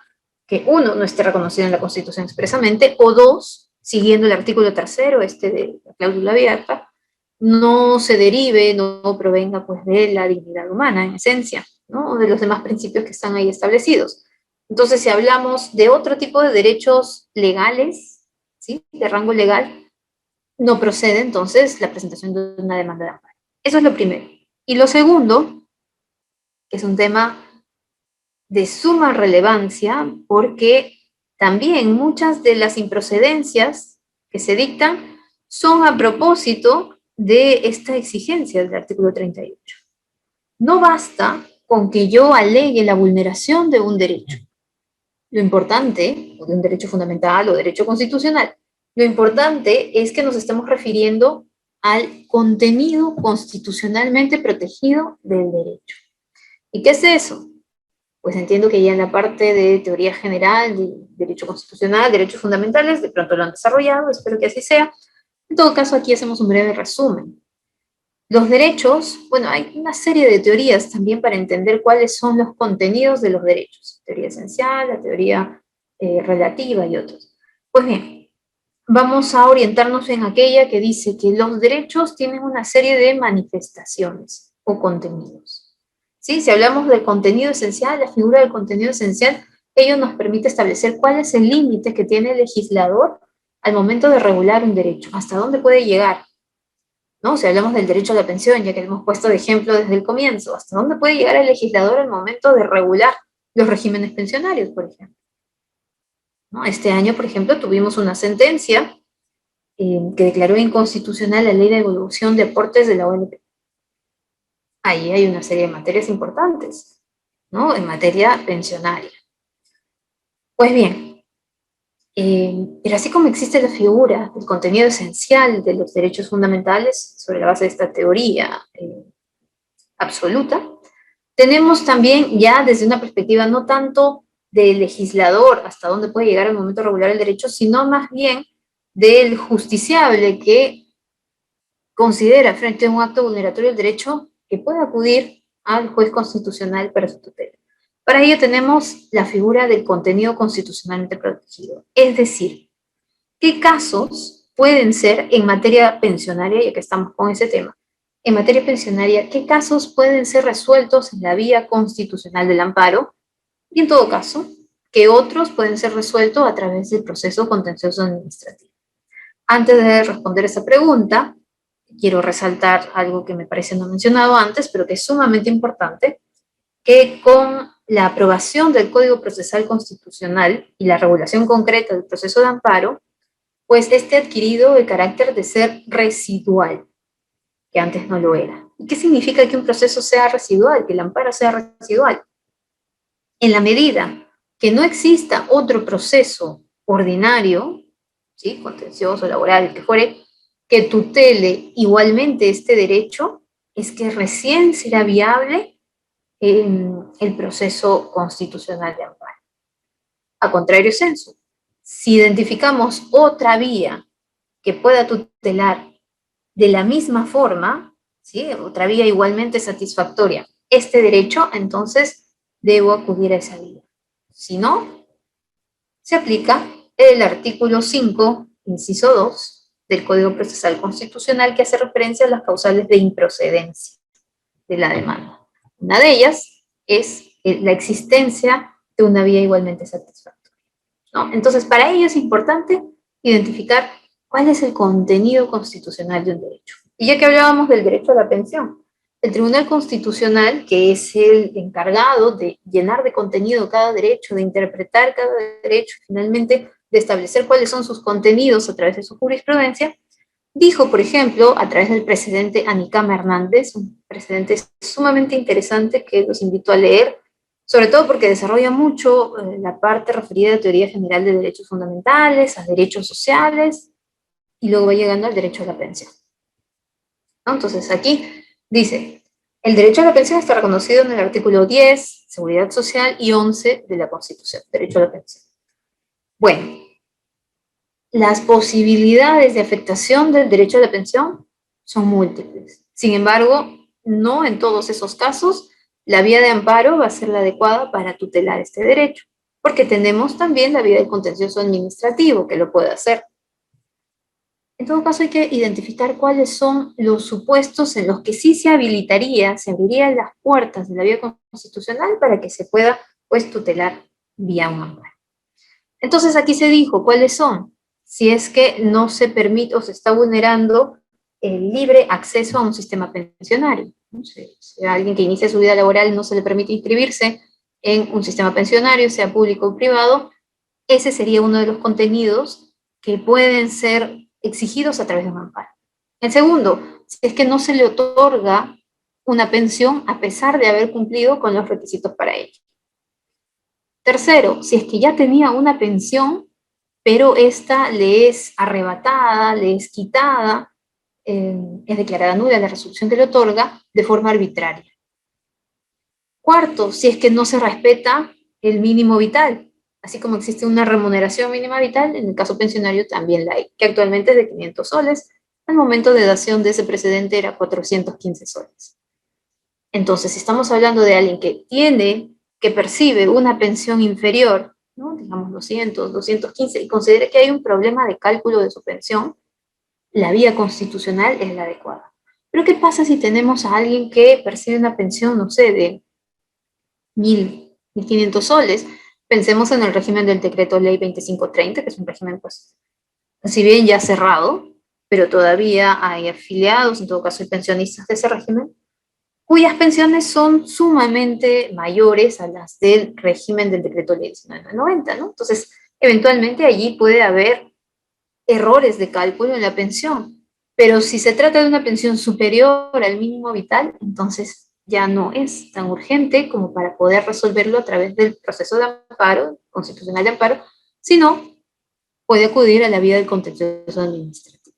que uno no esté reconocido en la Constitución expresamente, o dos, siguiendo el artículo tercero, de la cláusula abierta, no se derive, no provenga pues de la dignidad humana en esencia, ¿no? O de los demás principios que están ahí establecidos. Entonces, si hablamos de otro tipo de derechos legales, ¿sí? De rango legal, no procede entonces la presentación de una demanda de amparo. Eso es lo primero. Y lo segundo, que es un tema de suma relevancia, porque también muchas de las improcedencias que se dictan son a propósito de esta exigencia del artículo 38. No basta con que yo alegue la vulneración de un derecho. Lo importante, o de un derecho fundamental o derecho constitucional, lo importante es que nos estemos refiriendo al contenido constitucionalmente protegido del derecho. ¿Y qué es eso? Pues entiendo que ya en la parte de teoría general, de derecho constitucional, derechos fundamentales, de pronto lo han desarrollado, espero que así sea. En todo caso, aquí hacemos un breve resumen. Los derechos, bueno, hay una serie de teorías también para entender cuáles son los contenidos de los derechos. Teoría esencial, la teoría relativa y otros. Pues bien, vamos a orientarnos en aquella que dice que los derechos tienen una serie de manifestaciones o contenidos. ¿Sí? Si hablamos del contenido esencial, la figura del contenido esencial, ello nos permite establecer cuál es el límite que tiene el legislador al momento de regular un derecho, hasta dónde puede llegar, ¿no? Si hablamos del derecho a la pensión, ya que hemos puesto de ejemplo desde el comienzo, ¿hasta dónde puede llegar el legislador al momento de regular los regímenes pensionarios, por ejemplo? ¿No? Este año, por ejemplo, tuvimos una sentencia que declaró inconstitucional la ley de devolución de aportes de la ONP. Ahí hay una serie de materias importantes, ¿no? En materia pensionaria. Pues bien, pero así como existe la figura del contenido esencial de los derechos fundamentales sobre la base de esta teoría absoluta, tenemos también ya desde una perspectiva no tanto del legislador hasta dónde puede llegar al momento de regular el derecho, sino más bien del justiciable que considera frente a un acto vulneratorio del derecho que puede acudir al juez constitucional para su tutela. Para ello tenemos la figura del contenido constitucionalmente protegido, es decir, qué casos pueden ser en materia pensionaria, ya que estamos con ese tema, en materia pensionaria, qué casos pueden ser resueltos en la vía constitucional del amparo, y en todo caso, qué otros pueden ser resueltos a través del proceso contencioso administrativo. Antes de responder esa pregunta, quiero resaltar algo que me parece no mencionado antes, pero que es sumamente importante, que con la aprobación del Código Procesal Constitucional y la regulación concreta del proceso de amparo, pues este ha adquirido el carácter de ser residual, que antes no lo era. ¿Y qué significa que un proceso sea residual, que el amparo sea residual? En la medida que no exista otro proceso ordinario, ¿sí? Contencioso, laboral, el que fuere, que tutele igualmente este derecho, es que recién será viable el proceso constitucional de amparo. A contrario sensu, si identificamos otra vía que pueda tutelar de la misma forma, ¿sí? Otra vía igualmente satisfactoria, este derecho, entonces debo acudir a esa vía. Si no, se aplica el artículo 5, inciso 2, del Código Procesal Constitucional, que hace referencia a las causales de improcedencia de la demanda. Una de ellas es la existencia de una vía igualmente satisfactoria, ¿no? Entonces, para ello es importante identificar cuál es el contenido constitucional de un derecho. Y ya que hablábamos del derecho a la pensión, el Tribunal Constitucional, que es el encargado de llenar de contenido cada derecho, de interpretar cada derecho, finalmente de establecer cuáles son sus contenidos a través de su jurisprudencia, dijo, por ejemplo, a través del presidente Anicama Hernández, un precedente sumamente interesante que los invito a leer, sobre todo porque desarrolla mucho la parte referida a teoría general de derechos fundamentales, a derechos sociales, y luego va llegando al derecho a la pensión, ¿no? Entonces aquí dice, el derecho a la pensión está reconocido en el artículo 10, Seguridad Social, y 11 de la Constitución, derecho a la pensión. Bueno, las posibilidades de afectación del derecho a la pensión son múltiples. Sin embargo, no en todos esos casos la vía de amparo va a ser la adecuada para tutelar este derecho, porque tenemos también la vía del contencioso administrativo que lo puede hacer. En todo caso, hay que identificar cuáles son los supuestos en los que sí se habilitaría, se abrirían las puertas de la vía constitucional para que se pueda, pues, tutelar vía un amparo. Entonces, aquí se dijo cuáles son. Si es que no se permite o se está vulnerando el libre acceso a un sistema pensionario. Si a alguien que inicia su vida laboral no se le permite inscribirse en un sistema pensionario, sea público o privado, ese sería uno de los contenidos que pueden ser exigidos a través de un amparo. El segundo, si es que no se le otorga una pensión a pesar de haber cumplido con los requisitos para ello. Tercero, si es que ya tenía una pensión, pero esta le es arrebatada, le es quitada, es declarada nula la resolución que le otorga de forma arbitraria. Cuarto, si es que no se respeta el mínimo vital, así como existe una remuneración mínima vital, en el caso pensionario también la hay, que actualmente es de 500 soles, al momento de dación de ese precedente era 415 soles. Entonces, si estamos hablando de alguien que percibe una pensión inferior, ¿no? Digamos 200, 215, y considera que hay un problema de cálculo de su pensión, la vía constitucional es la adecuada. Pero ¿qué pasa si tenemos a alguien que percibe una pensión, no sé, de 1.500 soles? Pensemos en el régimen del decreto ley 2530, que es un régimen, pues, si bien ya cerrado, pero todavía hay afiliados, en todo caso hay pensionistas de ese régimen, cuyas pensiones son sumamente mayores a las del régimen del decreto ley 1990, ¿no? Entonces, eventualmente allí puede haber errores de cálculo en la pensión, pero si se trata de una pensión superior al mínimo vital, entonces ya no es tan urgente como para poder resolverlo a través del proceso de amparo, constitucional de amparo, sino puede acudir a la vía del contencioso administrativo,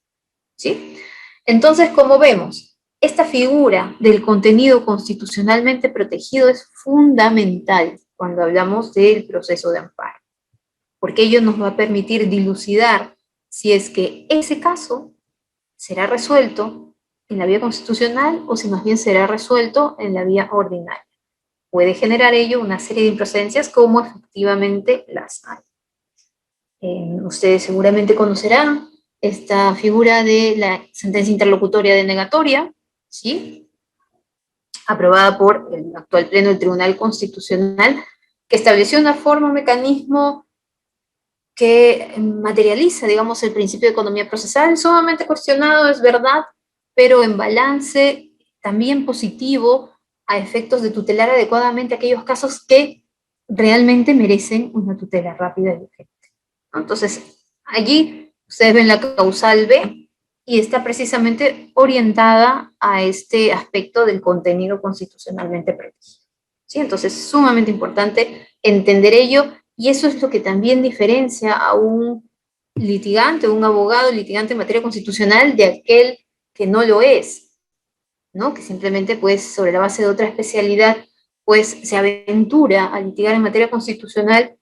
¿sí? Entonces, como vemos, esta figura del contenido constitucionalmente protegido es fundamental cuando hablamos del proceso de amparo, porque ello nos va a permitir dilucidar si es que ese caso será resuelto en la vía constitucional o si más bien será resuelto en la vía ordinaria. Puede generar ello una serie de improcedencias como efectivamente las hay. Ustedes seguramente conocerán esta figura de la sentencia interlocutoria denegatoria, ¿sí? Aprobada por el actual Pleno del Tribunal Constitucional, que estableció una forma, un mecanismo que materializa, digamos, el principio de economía procesal, sumamente cuestionado, es verdad, pero en balance también positivo a efectos de tutelar adecuadamente aquellos casos que realmente merecen una tutela rápida y urgente. Entonces, allí ustedes ven la causal B y está precisamente orientada a este aspecto del contenido constitucionalmente protegido, ¿sí? Entonces, es sumamente importante entender ello, y eso es lo que también diferencia a un litigante, un abogado litigante en materia constitucional de aquel que no lo es, ¿no? Que simplemente, pues, sobre la base de otra especialidad, pues, se aventura a litigar en materia constitucional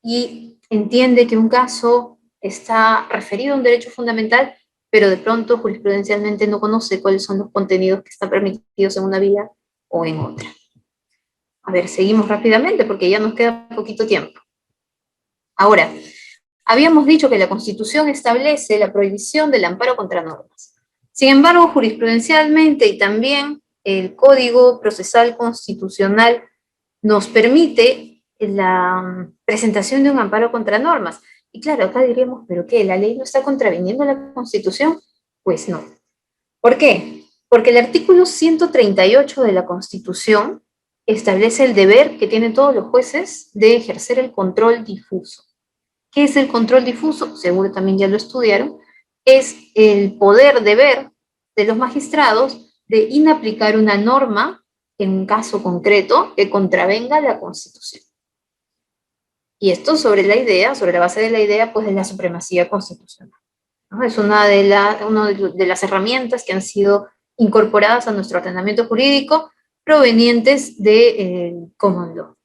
y entiende que un caso está referido a un derecho fundamental, pero de pronto jurisprudencialmente no conoce cuáles son los contenidos que están permitidos en una vía o en otra. A ver, seguimos rápidamente porque ya nos queda poquito tiempo. Ahora, habíamos dicho que la Constitución establece la prohibición del amparo contra normas. Sin embargo, jurisprudencialmente y también el Código Procesal Constitucional nos permite la presentación de un amparo contra normas. Y claro, acá diríamos, ¿pero qué? ¿La ley no está contraviniendo la Constitución? Pues no. ¿Por qué? Porque el artículo 138 de la Constitución establece el deber que tienen todos los jueces de ejercer el control difuso. ¿Qué es el control difuso? Seguro también ya lo estudiaron. Es el poder deber de los magistrados de inaplicar una norma en un caso concreto que contravenga la Constitución. Y esto sobre la idea, sobre la base de la idea, pues, de la supremacía constitucional, ¿no? Es una de las herramientas que han sido incorporadas a nuestro ordenamiento jurídico provenientes de Common Law.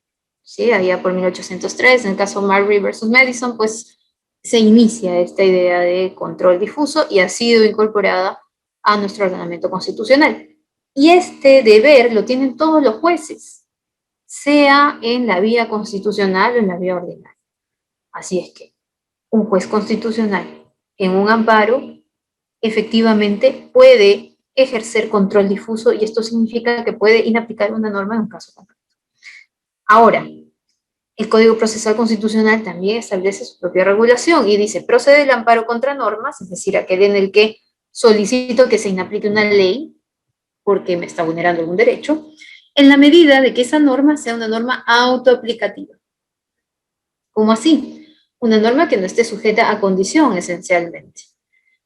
¿Sí? Allá por 1803, en el caso Marbury versus Madison, pues se inicia esta idea de control difuso y ha sido incorporada a nuestro ordenamiento constitucional. Y este deber lo tienen todos los jueces, sea en la vía constitucional o en la vía ordinaria. Así es que un juez constitucional en un amparo efectivamente puede ejercer control difuso y esto significa que puede inaplicar una norma en un caso concreto. Ahora, el Código Procesal Constitucional también establece su propia regulación y dice, procede el amparo contra normas, es decir, aquel en el que solicito que se inaplique una ley porque me está vulnerando algún derecho, en la medida de que esa norma sea una norma autoaplicativa. ¿Cómo así? Una norma que no esté sujeta a condición, esencialmente,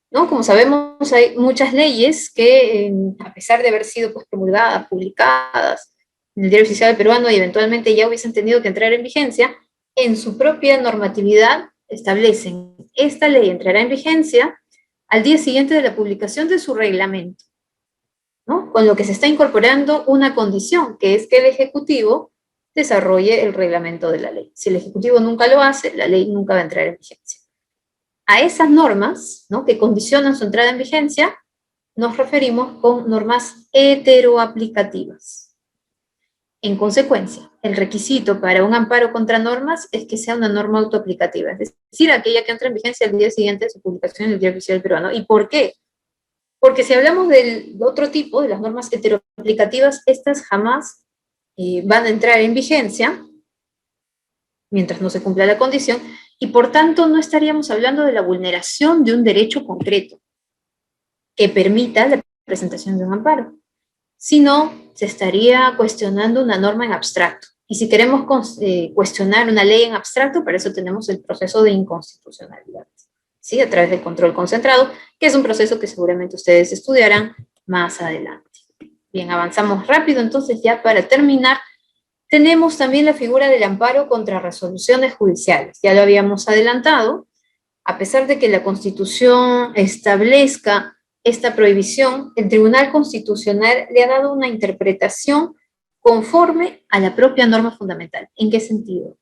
¿no? Como sabemos, hay muchas leyes que, a pesar de haber sido, pues, promulgadas, publicadas en el Diario Oficial Peruano y eventualmente ya hubiesen tenido que entrar en vigencia, en su propia normatividad establecen, esta ley entrará en vigencia al día siguiente de la publicación de su reglamento, ¿no? Con lo que se está incorporando una condición, que es que el Ejecutivo desarrolle el reglamento de la ley. Si el Ejecutivo nunca lo hace, la ley nunca va a entrar en vigencia. A esas normas, ¿no?, que condicionan su entrada en vigencia, nos referimos con normas heteroaplicativas. En consecuencia, el requisito para un amparo contra normas es que sea una norma autoaplicativa, es decir, aquella que entra en vigencia al día siguiente de su publicación en el Diario Oficial Peruano. ¿Y por qué? Porque si hablamos del otro tipo, de las normas heteroaplicativas, estas jamás van a entrar en vigencia mientras no se cumpla la condición, y por tanto no estaríamos hablando de la vulneración de un derecho concreto que permita la presentación de un amparo, sino se estaría cuestionando una norma en abstracto. Y si queremos cuestionar una ley en abstracto, para eso tenemos el proceso de inconstitucionalidad, ¿sí?, a través del control concentrado, que es un proceso que seguramente ustedes estudiarán más adelante. Bien, avanzamos rápido, entonces ya para terminar, tenemos también la figura del amparo contra resoluciones judiciales. Ya lo habíamos adelantado, a pesar de que la Constitución establezca esta prohibición, el Tribunal Constitucional le ha dado una interpretación conforme a la propia norma fundamental. ¿En qué sentido?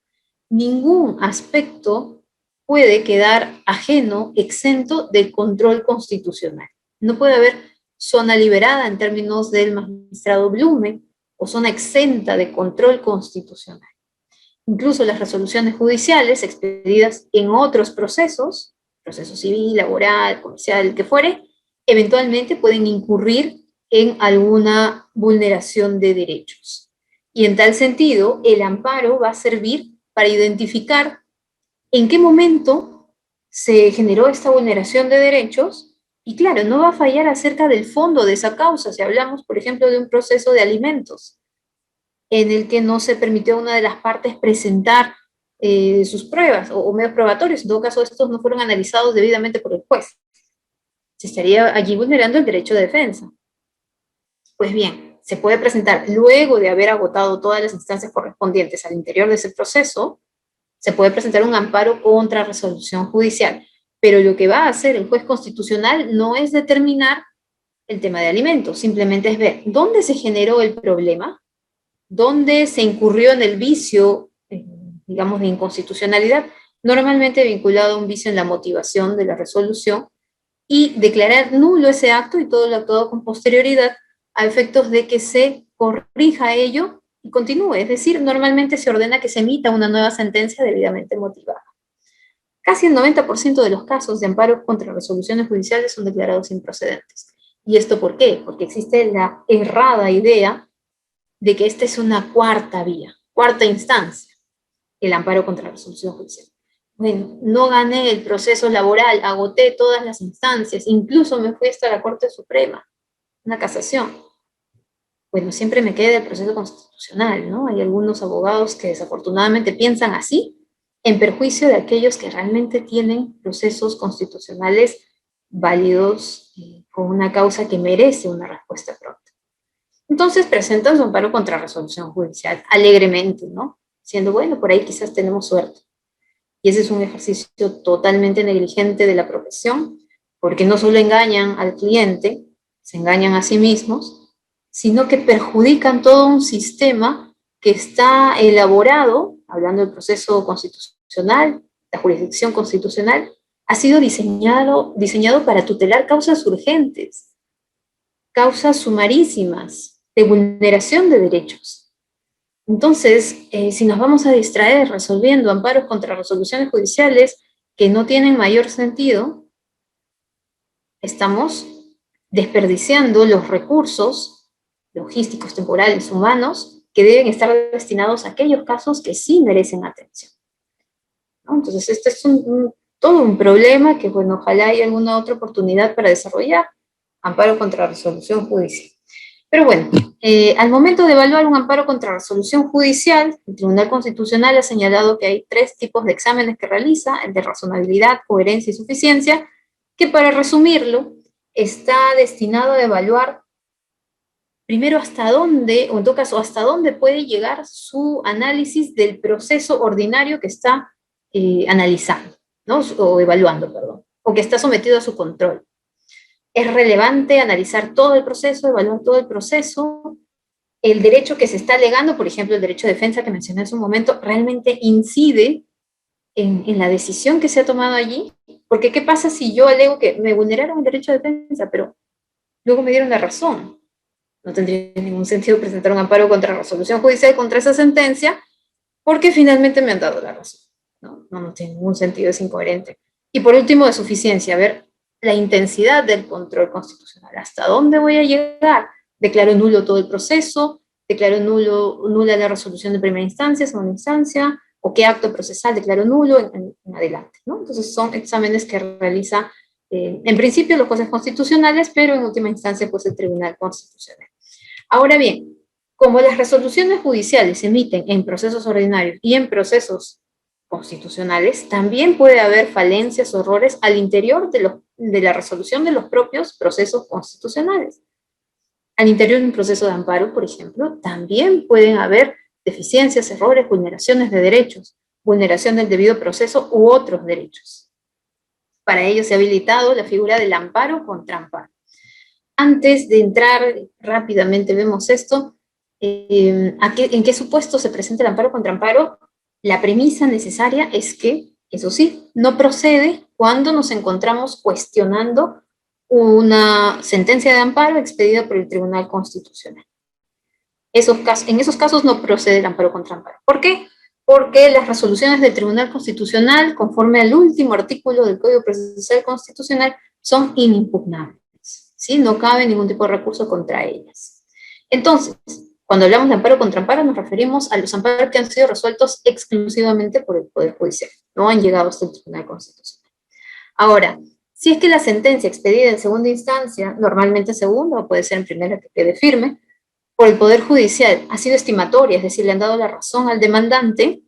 Ningún aspecto puede quedar ajeno, exento del control constitucional. No puede haber zona liberada en términos del magistrado Blume o zona exenta de control constitucional. Incluso las resoluciones judiciales expedidas en otros procesos, proceso civil, laboral, comercial, el que fuere, eventualmente pueden incurrir en alguna vulneración de derechos. Y en tal sentido, el amparo va a servir para identificar en qué momento se generó esta vulneración de derechos, y claro, no va a fallar acerca del fondo de esa causa. Si hablamos, por ejemplo, de un proceso de alimentos, en el que no se permitió a una de las partes presentar sus pruebas o medios probatorios, en todo caso estos no fueron analizados debidamente por el juez, se estaría allí vulnerando el derecho de defensa. Pues bien, se puede presentar luego de haber agotado todas las instancias correspondientes al interior de ese proceso, se puede presentar un amparo contra resolución judicial, pero lo que va a hacer el juez constitucional no es determinar el tema de alimentos, simplemente es ver dónde se generó el problema, dónde se incurrió en el vicio, digamos, de inconstitucionalidad, normalmente vinculado a un vicio en la motivación de la resolución, y declarar nulo ese acto y todo lo actuado con posterioridad a efectos de que se corrija ello y continúe. Es decir, normalmente se ordena que se emita una nueva sentencia debidamente motivada. casi el 90% de los casos de amparo contra resoluciones judiciales son declarados improcedentes. ¿Y esto por qué? Porque existe la errada idea de que esta es una cuarta vía, cuarta instancia, el amparo contra la resolución judicial. Bueno, no gané el proceso laboral, agoté todas las instancias, incluso me fui hasta la Corte Suprema, una casación. Bueno, siempre me queda el proceso constitucional, ¿no? Hay algunos abogados que desafortunadamente piensan así, en perjuicio de aquellos que realmente tienen procesos constitucionales válidos con una causa que merece una respuesta pronta. Entonces presentan su amparo contra resolución judicial alegremente, ¿no? Siendo, bueno, por ahí quizás tenemos suerte. Y ese es un ejercicio totalmente negligente de la profesión, porque no solo engañan al cliente, se engañan a sí mismos, sino que perjudican todo un sistema que está elaborado, hablando del proceso constitucional, la jurisdicción constitucional, ha sido diseñado para tutelar causas urgentes, causas sumarísimas de vulneración de derechos. Entonces, si nos vamos a distraer resolviendo amparos contra resoluciones judiciales que no tienen mayor sentido, estamos desperdiciando los recursos logísticos, temporales, humanos, que deben estar destinados a aquellos casos que sí merecen atención, ¿no? Entonces, este es todo un problema que, bueno, ojalá haya alguna otra oportunidad para desarrollar amparo contra resolución judicial. Pero bueno, al momento de evaluar un amparo contra resolución judicial, el Tribunal Constitucional ha señalado que hay 3 tipos de exámenes que realiza: el de razonabilidad, coherencia y suficiencia, que, para resumirlo, está destinado a evaluar primero hasta dónde, o en todo caso, hasta dónde puede llegar su análisis del proceso ordinario que está analizando, ¿no? O evaluando, perdón, o que está sometido a su control. Es relevante analizar todo el proceso, evaluar todo el proceso. El derecho que se está alegando, por ejemplo, el derecho de defensa que mencioné hace un momento, realmente incide en la decisión que se ha tomado allí. Porque ¿qué pasa si yo alego que me vulneraron el derecho de defensa, pero luego me dieron la razón? No tendría ningún sentido presentar un amparo contra resolución judicial contra esa sentencia, porque finalmente me han dado la razón. No tiene ningún sentido, es incoherente. Y por último, de suficiencia, a ver la intensidad del control constitucional. ¿Hasta dónde voy a llegar? ¿Declaro nulo todo el proceso? ¿Declaro nula la resolución de primera instancia, segunda instancia? ¿O qué acto procesal declaro nulo en adelante, ¿no? Entonces son exámenes que realiza en principio los jueces constitucionales, pero en última instancia pues el Tribunal Constitucional. Ahora bien, como las resoluciones judiciales se emiten en procesos ordinarios y en procesos constitucionales, también puede haber falencias o errores al interior de la resolución de los propios procesos constitucionales. Al interior de un proceso de amparo, por ejemplo, también pueden haber deficiencias, errores, vulneraciones de derechos, vulneración del debido proceso u otros derechos. Para ello se ha habilitado la figura del amparo contra amparo. Antes de entrar rápidamente, vemos esto, en qué supuesto se presenta el amparo contra amparo. La premisa necesaria es que, eso sí, no procede cuando nos encontramos cuestionando una sentencia de amparo expedida por el Tribunal Constitucional. En esos casos no procede el amparo contra amparo. ¿Por qué? Porque las resoluciones del Tribunal Constitucional, conforme al último artículo del Código Procesal Constitucional, son inimpugnables, ¿sí? No cabe ningún tipo de recurso contra ellas. Entonces, cuando hablamos de amparo contra amparo, nos referimos a los amparos que han sido resueltos exclusivamente por el Poder Judicial, no han llegado hasta el Tribunal Constitucional. Ahora, si es que la sentencia expedida en segunda instancia, normalmente segunda, o puede ser en primera que quede firme, por el Poder Judicial ha sido estimatoria, es decir, le han dado la razón al demandante,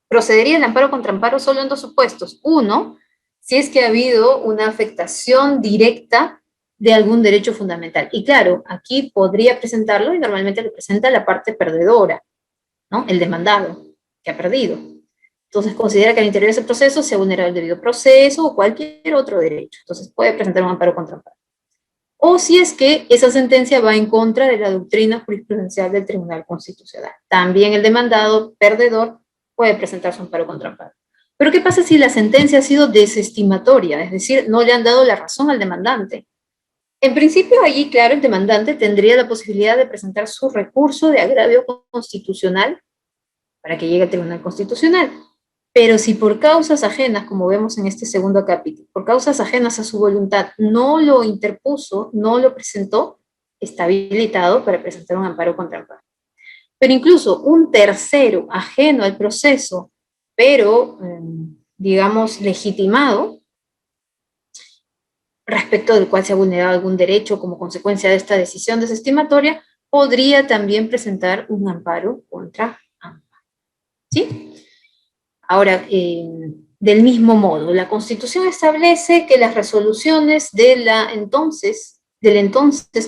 procedería el amparo contra amparo solo en 2 supuestos. Uno, si es que ha habido una afectación directa de algún derecho fundamental. Y claro, aquí podría presentarlo y normalmente lo presenta la parte perdedora, ¿no? El demandado, que ha perdido. Entonces considera que al interior de ese proceso se ha vulnerado el debido proceso o cualquier otro derecho. Entonces puede presentar un amparo contra amparo. O si es que esa sentencia va en contra de la doctrina jurisprudencial del Tribunal Constitucional. También el demandado perdedor puede presentar su amparo contra amparo. Pero ¿qué pasa si la sentencia ha sido desestimatoria? Es decir, no le han dado la razón al demandante. En principio, allí, claro, el demandante tendría la posibilidad de presentar su recurso de agravio constitucional para que llegue al Tribunal Constitucional. Pero si por causas ajenas, como vemos en este segundo capítulo, por causas ajenas a su voluntad, no lo interpuso, no lo presentó, está habilitado para presentar un amparo contra amparo. Pero incluso un tercero ajeno al proceso, pero, digamos, legitimado, respecto del cual se ha vulnerado algún derecho como consecuencia de esta decisión desestimatoria, podría también presentar un amparo contra amparo. ¿Sí? Ahora, del mismo modo, la Constitución establece que las resoluciones del entonces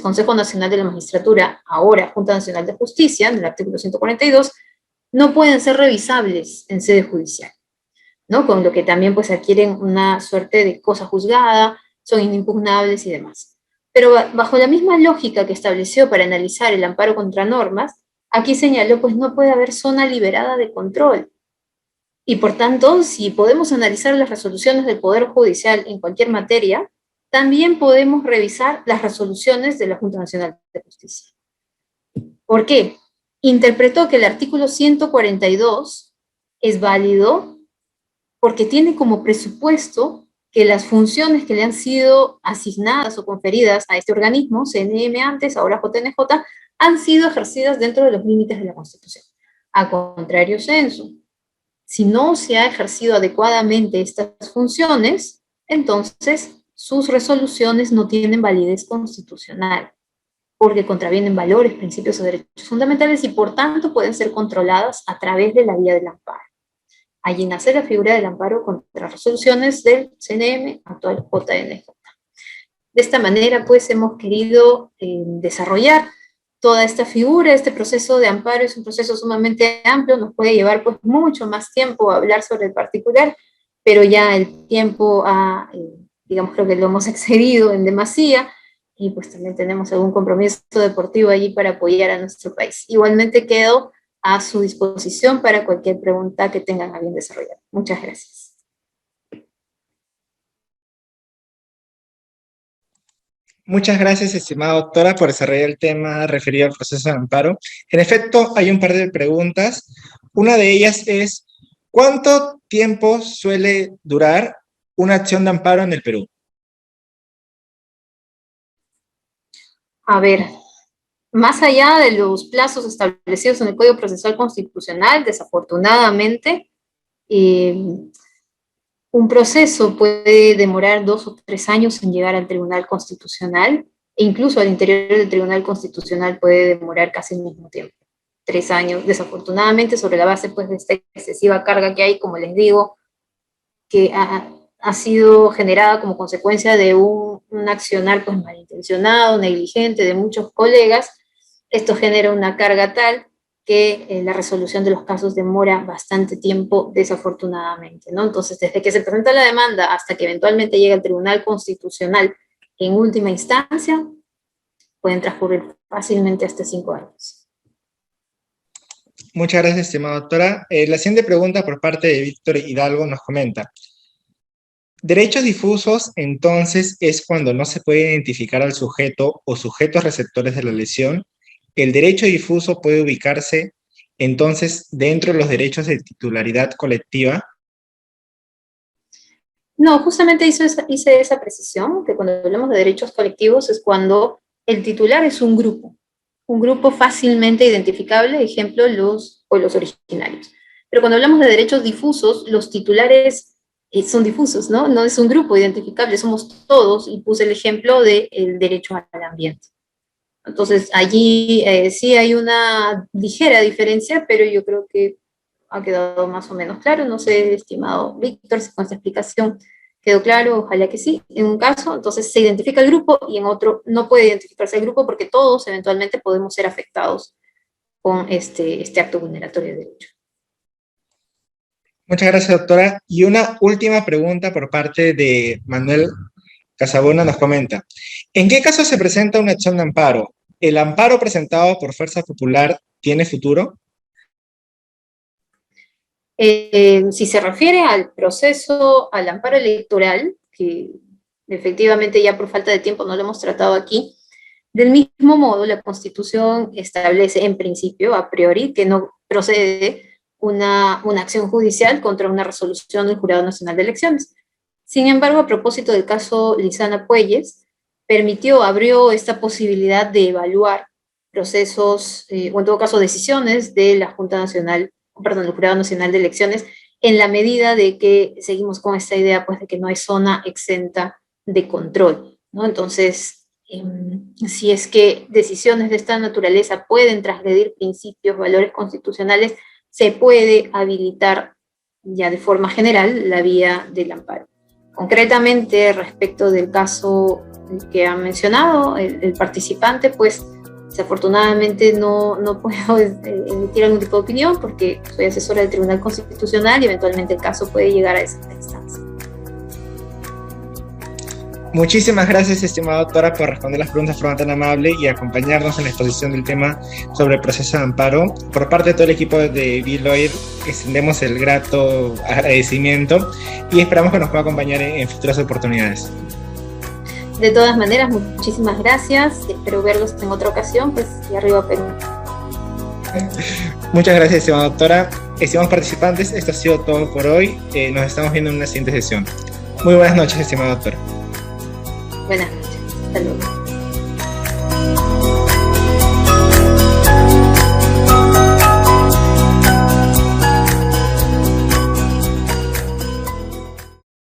Consejo Nacional de la Magistratura, ahora Junta Nacional de Justicia, del artículo 142, no pueden ser revisables en sede judicial, ¿no? Con lo que también pues adquieren una suerte de cosa juzgada, son inimpugnables y demás. Pero bajo la misma lógica que estableció para analizar el amparo contra normas, aquí señaló pues no puede haber zona liberada de control. Y por tanto, si podemos analizar las resoluciones del Poder Judicial en cualquier materia, también podemos revisar las resoluciones de la Junta Nacional de Justicia. ¿Por qué? Interpretó que el artículo 142 es válido porque tiene como presupuesto que las funciones que le han sido asignadas o conferidas a este organismo, CNM antes, ahora JNJ, han sido ejercidas dentro de los límites de la Constitución. A contrario censo, si no se ha ejercido adecuadamente estas funciones, entonces sus resoluciones no tienen validez constitucional, porque contravienen valores, principios o derechos fundamentales y por tanto pueden ser controladas a través de la vía del amparo. Allí nace la figura del amparo contra resoluciones del CNM, actual JNJ. De esta manera, pues, hemos querido desarrollar toda esta figura. Este proceso de amparo es un proceso sumamente amplio, nos puede llevar pues mucho más tiempo a hablar sobre el particular, pero ya el tiempo digamos, creo que lo hemos excedido en demasía, y pues también tenemos algún compromiso deportivo allí para apoyar a nuestro país. Igualmente quedo a su disposición para cualquier pregunta que tengan a bien desarrollar. Muchas gracias. Muchas gracias, estimada doctora, por desarrollar el tema referido al proceso de amparo. En efecto, hay un par de preguntas. Una de ellas es, ¿cuánto tiempo suele durar una acción de amparo en el Perú? A ver, más allá de los plazos establecidos en el Código Procesal Constitucional, desafortunadamente, un proceso puede demorar 2 o 3 años en llegar al Tribunal Constitucional, e incluso al interior del Tribunal Constitucional puede demorar casi el mismo tiempo, 3 años, desafortunadamente, sobre la base pues, de esta excesiva carga que hay, como les digo, que ha sido generada como consecuencia de un accionar pues, malintencionado, negligente de muchos colegas. Esto genera una carga tal que la resolución de los casos demora bastante tiempo, desafortunadamente, ¿no? Entonces, desde que se presenta la demanda hasta que eventualmente llega al Tribunal Constitucional en última instancia, pueden transcurrir fácilmente hasta 5 años. Muchas gracias, estimada doctora. La siguiente pregunta por parte de Víctor Hidalgo nos comenta. Derechos difusos, entonces, es cuando no se puede identificar al sujeto o sujetos receptores de la lesión. El derecho difuso puede ubicarse, entonces, dentro de los derechos de titularidad colectiva. No, justamente hice esa precisión, que cuando hablamos de derechos colectivos es cuando el titular es un grupo fácilmente identificable, ejemplo, los pueblos originarios. Pero cuando hablamos de derechos difusos, los titulares son difusos, ¿no? No es un grupo identificable, somos todos, y puse el ejemplo del derecho al ambiente. Entonces, allí sí hay una ligera diferencia, pero yo creo que ha quedado más o menos claro. No sé, estimado Víctor, si con esta explicación quedó claro, ojalá que sí. En un caso, entonces se identifica el grupo y en otro no puede identificarse el grupo porque todos eventualmente podemos ser afectados con este acto vulneratorio de derecho. Muchas gracias, doctora. Y una última pregunta por parte de Manuel Casabona nos comenta. ¿En qué caso se presenta una acción de amparo? ¿El amparo presentado por Fuerza Popular tiene futuro? Si se refiere al proceso, al amparo electoral, que efectivamente ya por falta de tiempo no lo hemos tratado aquí, del mismo modo la Constitución establece en principio, a priori, que no procede una acción judicial contra una resolución del Jurado Nacional de Elecciones. Sin embargo, a propósito del caso Lizana Puelles, abrió esta posibilidad de evaluar procesos, o en todo caso decisiones de la del Jurado Nacional de Elecciones, en la medida de que seguimos con esta idea, pues, de que no hay zona exenta de control, ¿no? Entonces, si es que decisiones de esta naturaleza pueden transgredir principios, valores constitucionales, se puede habilitar ya de forma general la vía del amparo. Concretamente, respecto del caso que ha mencionado el participante, pues desafortunadamente no puedo emitir algún tipo de opinión porque soy asesora del Tribunal Constitucional y eventualmente el caso puede llegar a esa instancia. Muchísimas gracias, estimada doctora, por responder las preguntas de forma tan amable y acompañarnos en la exposición del tema sobre el proceso de amparo. Por parte de todo el equipo de B-Lawyer, extendemos el grato agradecimiento y esperamos que nos pueda acompañar en futuras oportunidades. De todas maneras, muchísimas gracias. Espero verlos en otra ocasión, pues, y arriba Perú. Muchas gracias, estimada doctora. Estimados participantes, esto ha sido todo por hoy. Nos estamos viendo en una siguiente sesión. Muy buenas noches, estimada doctora. Buenas noches. Hasta luego.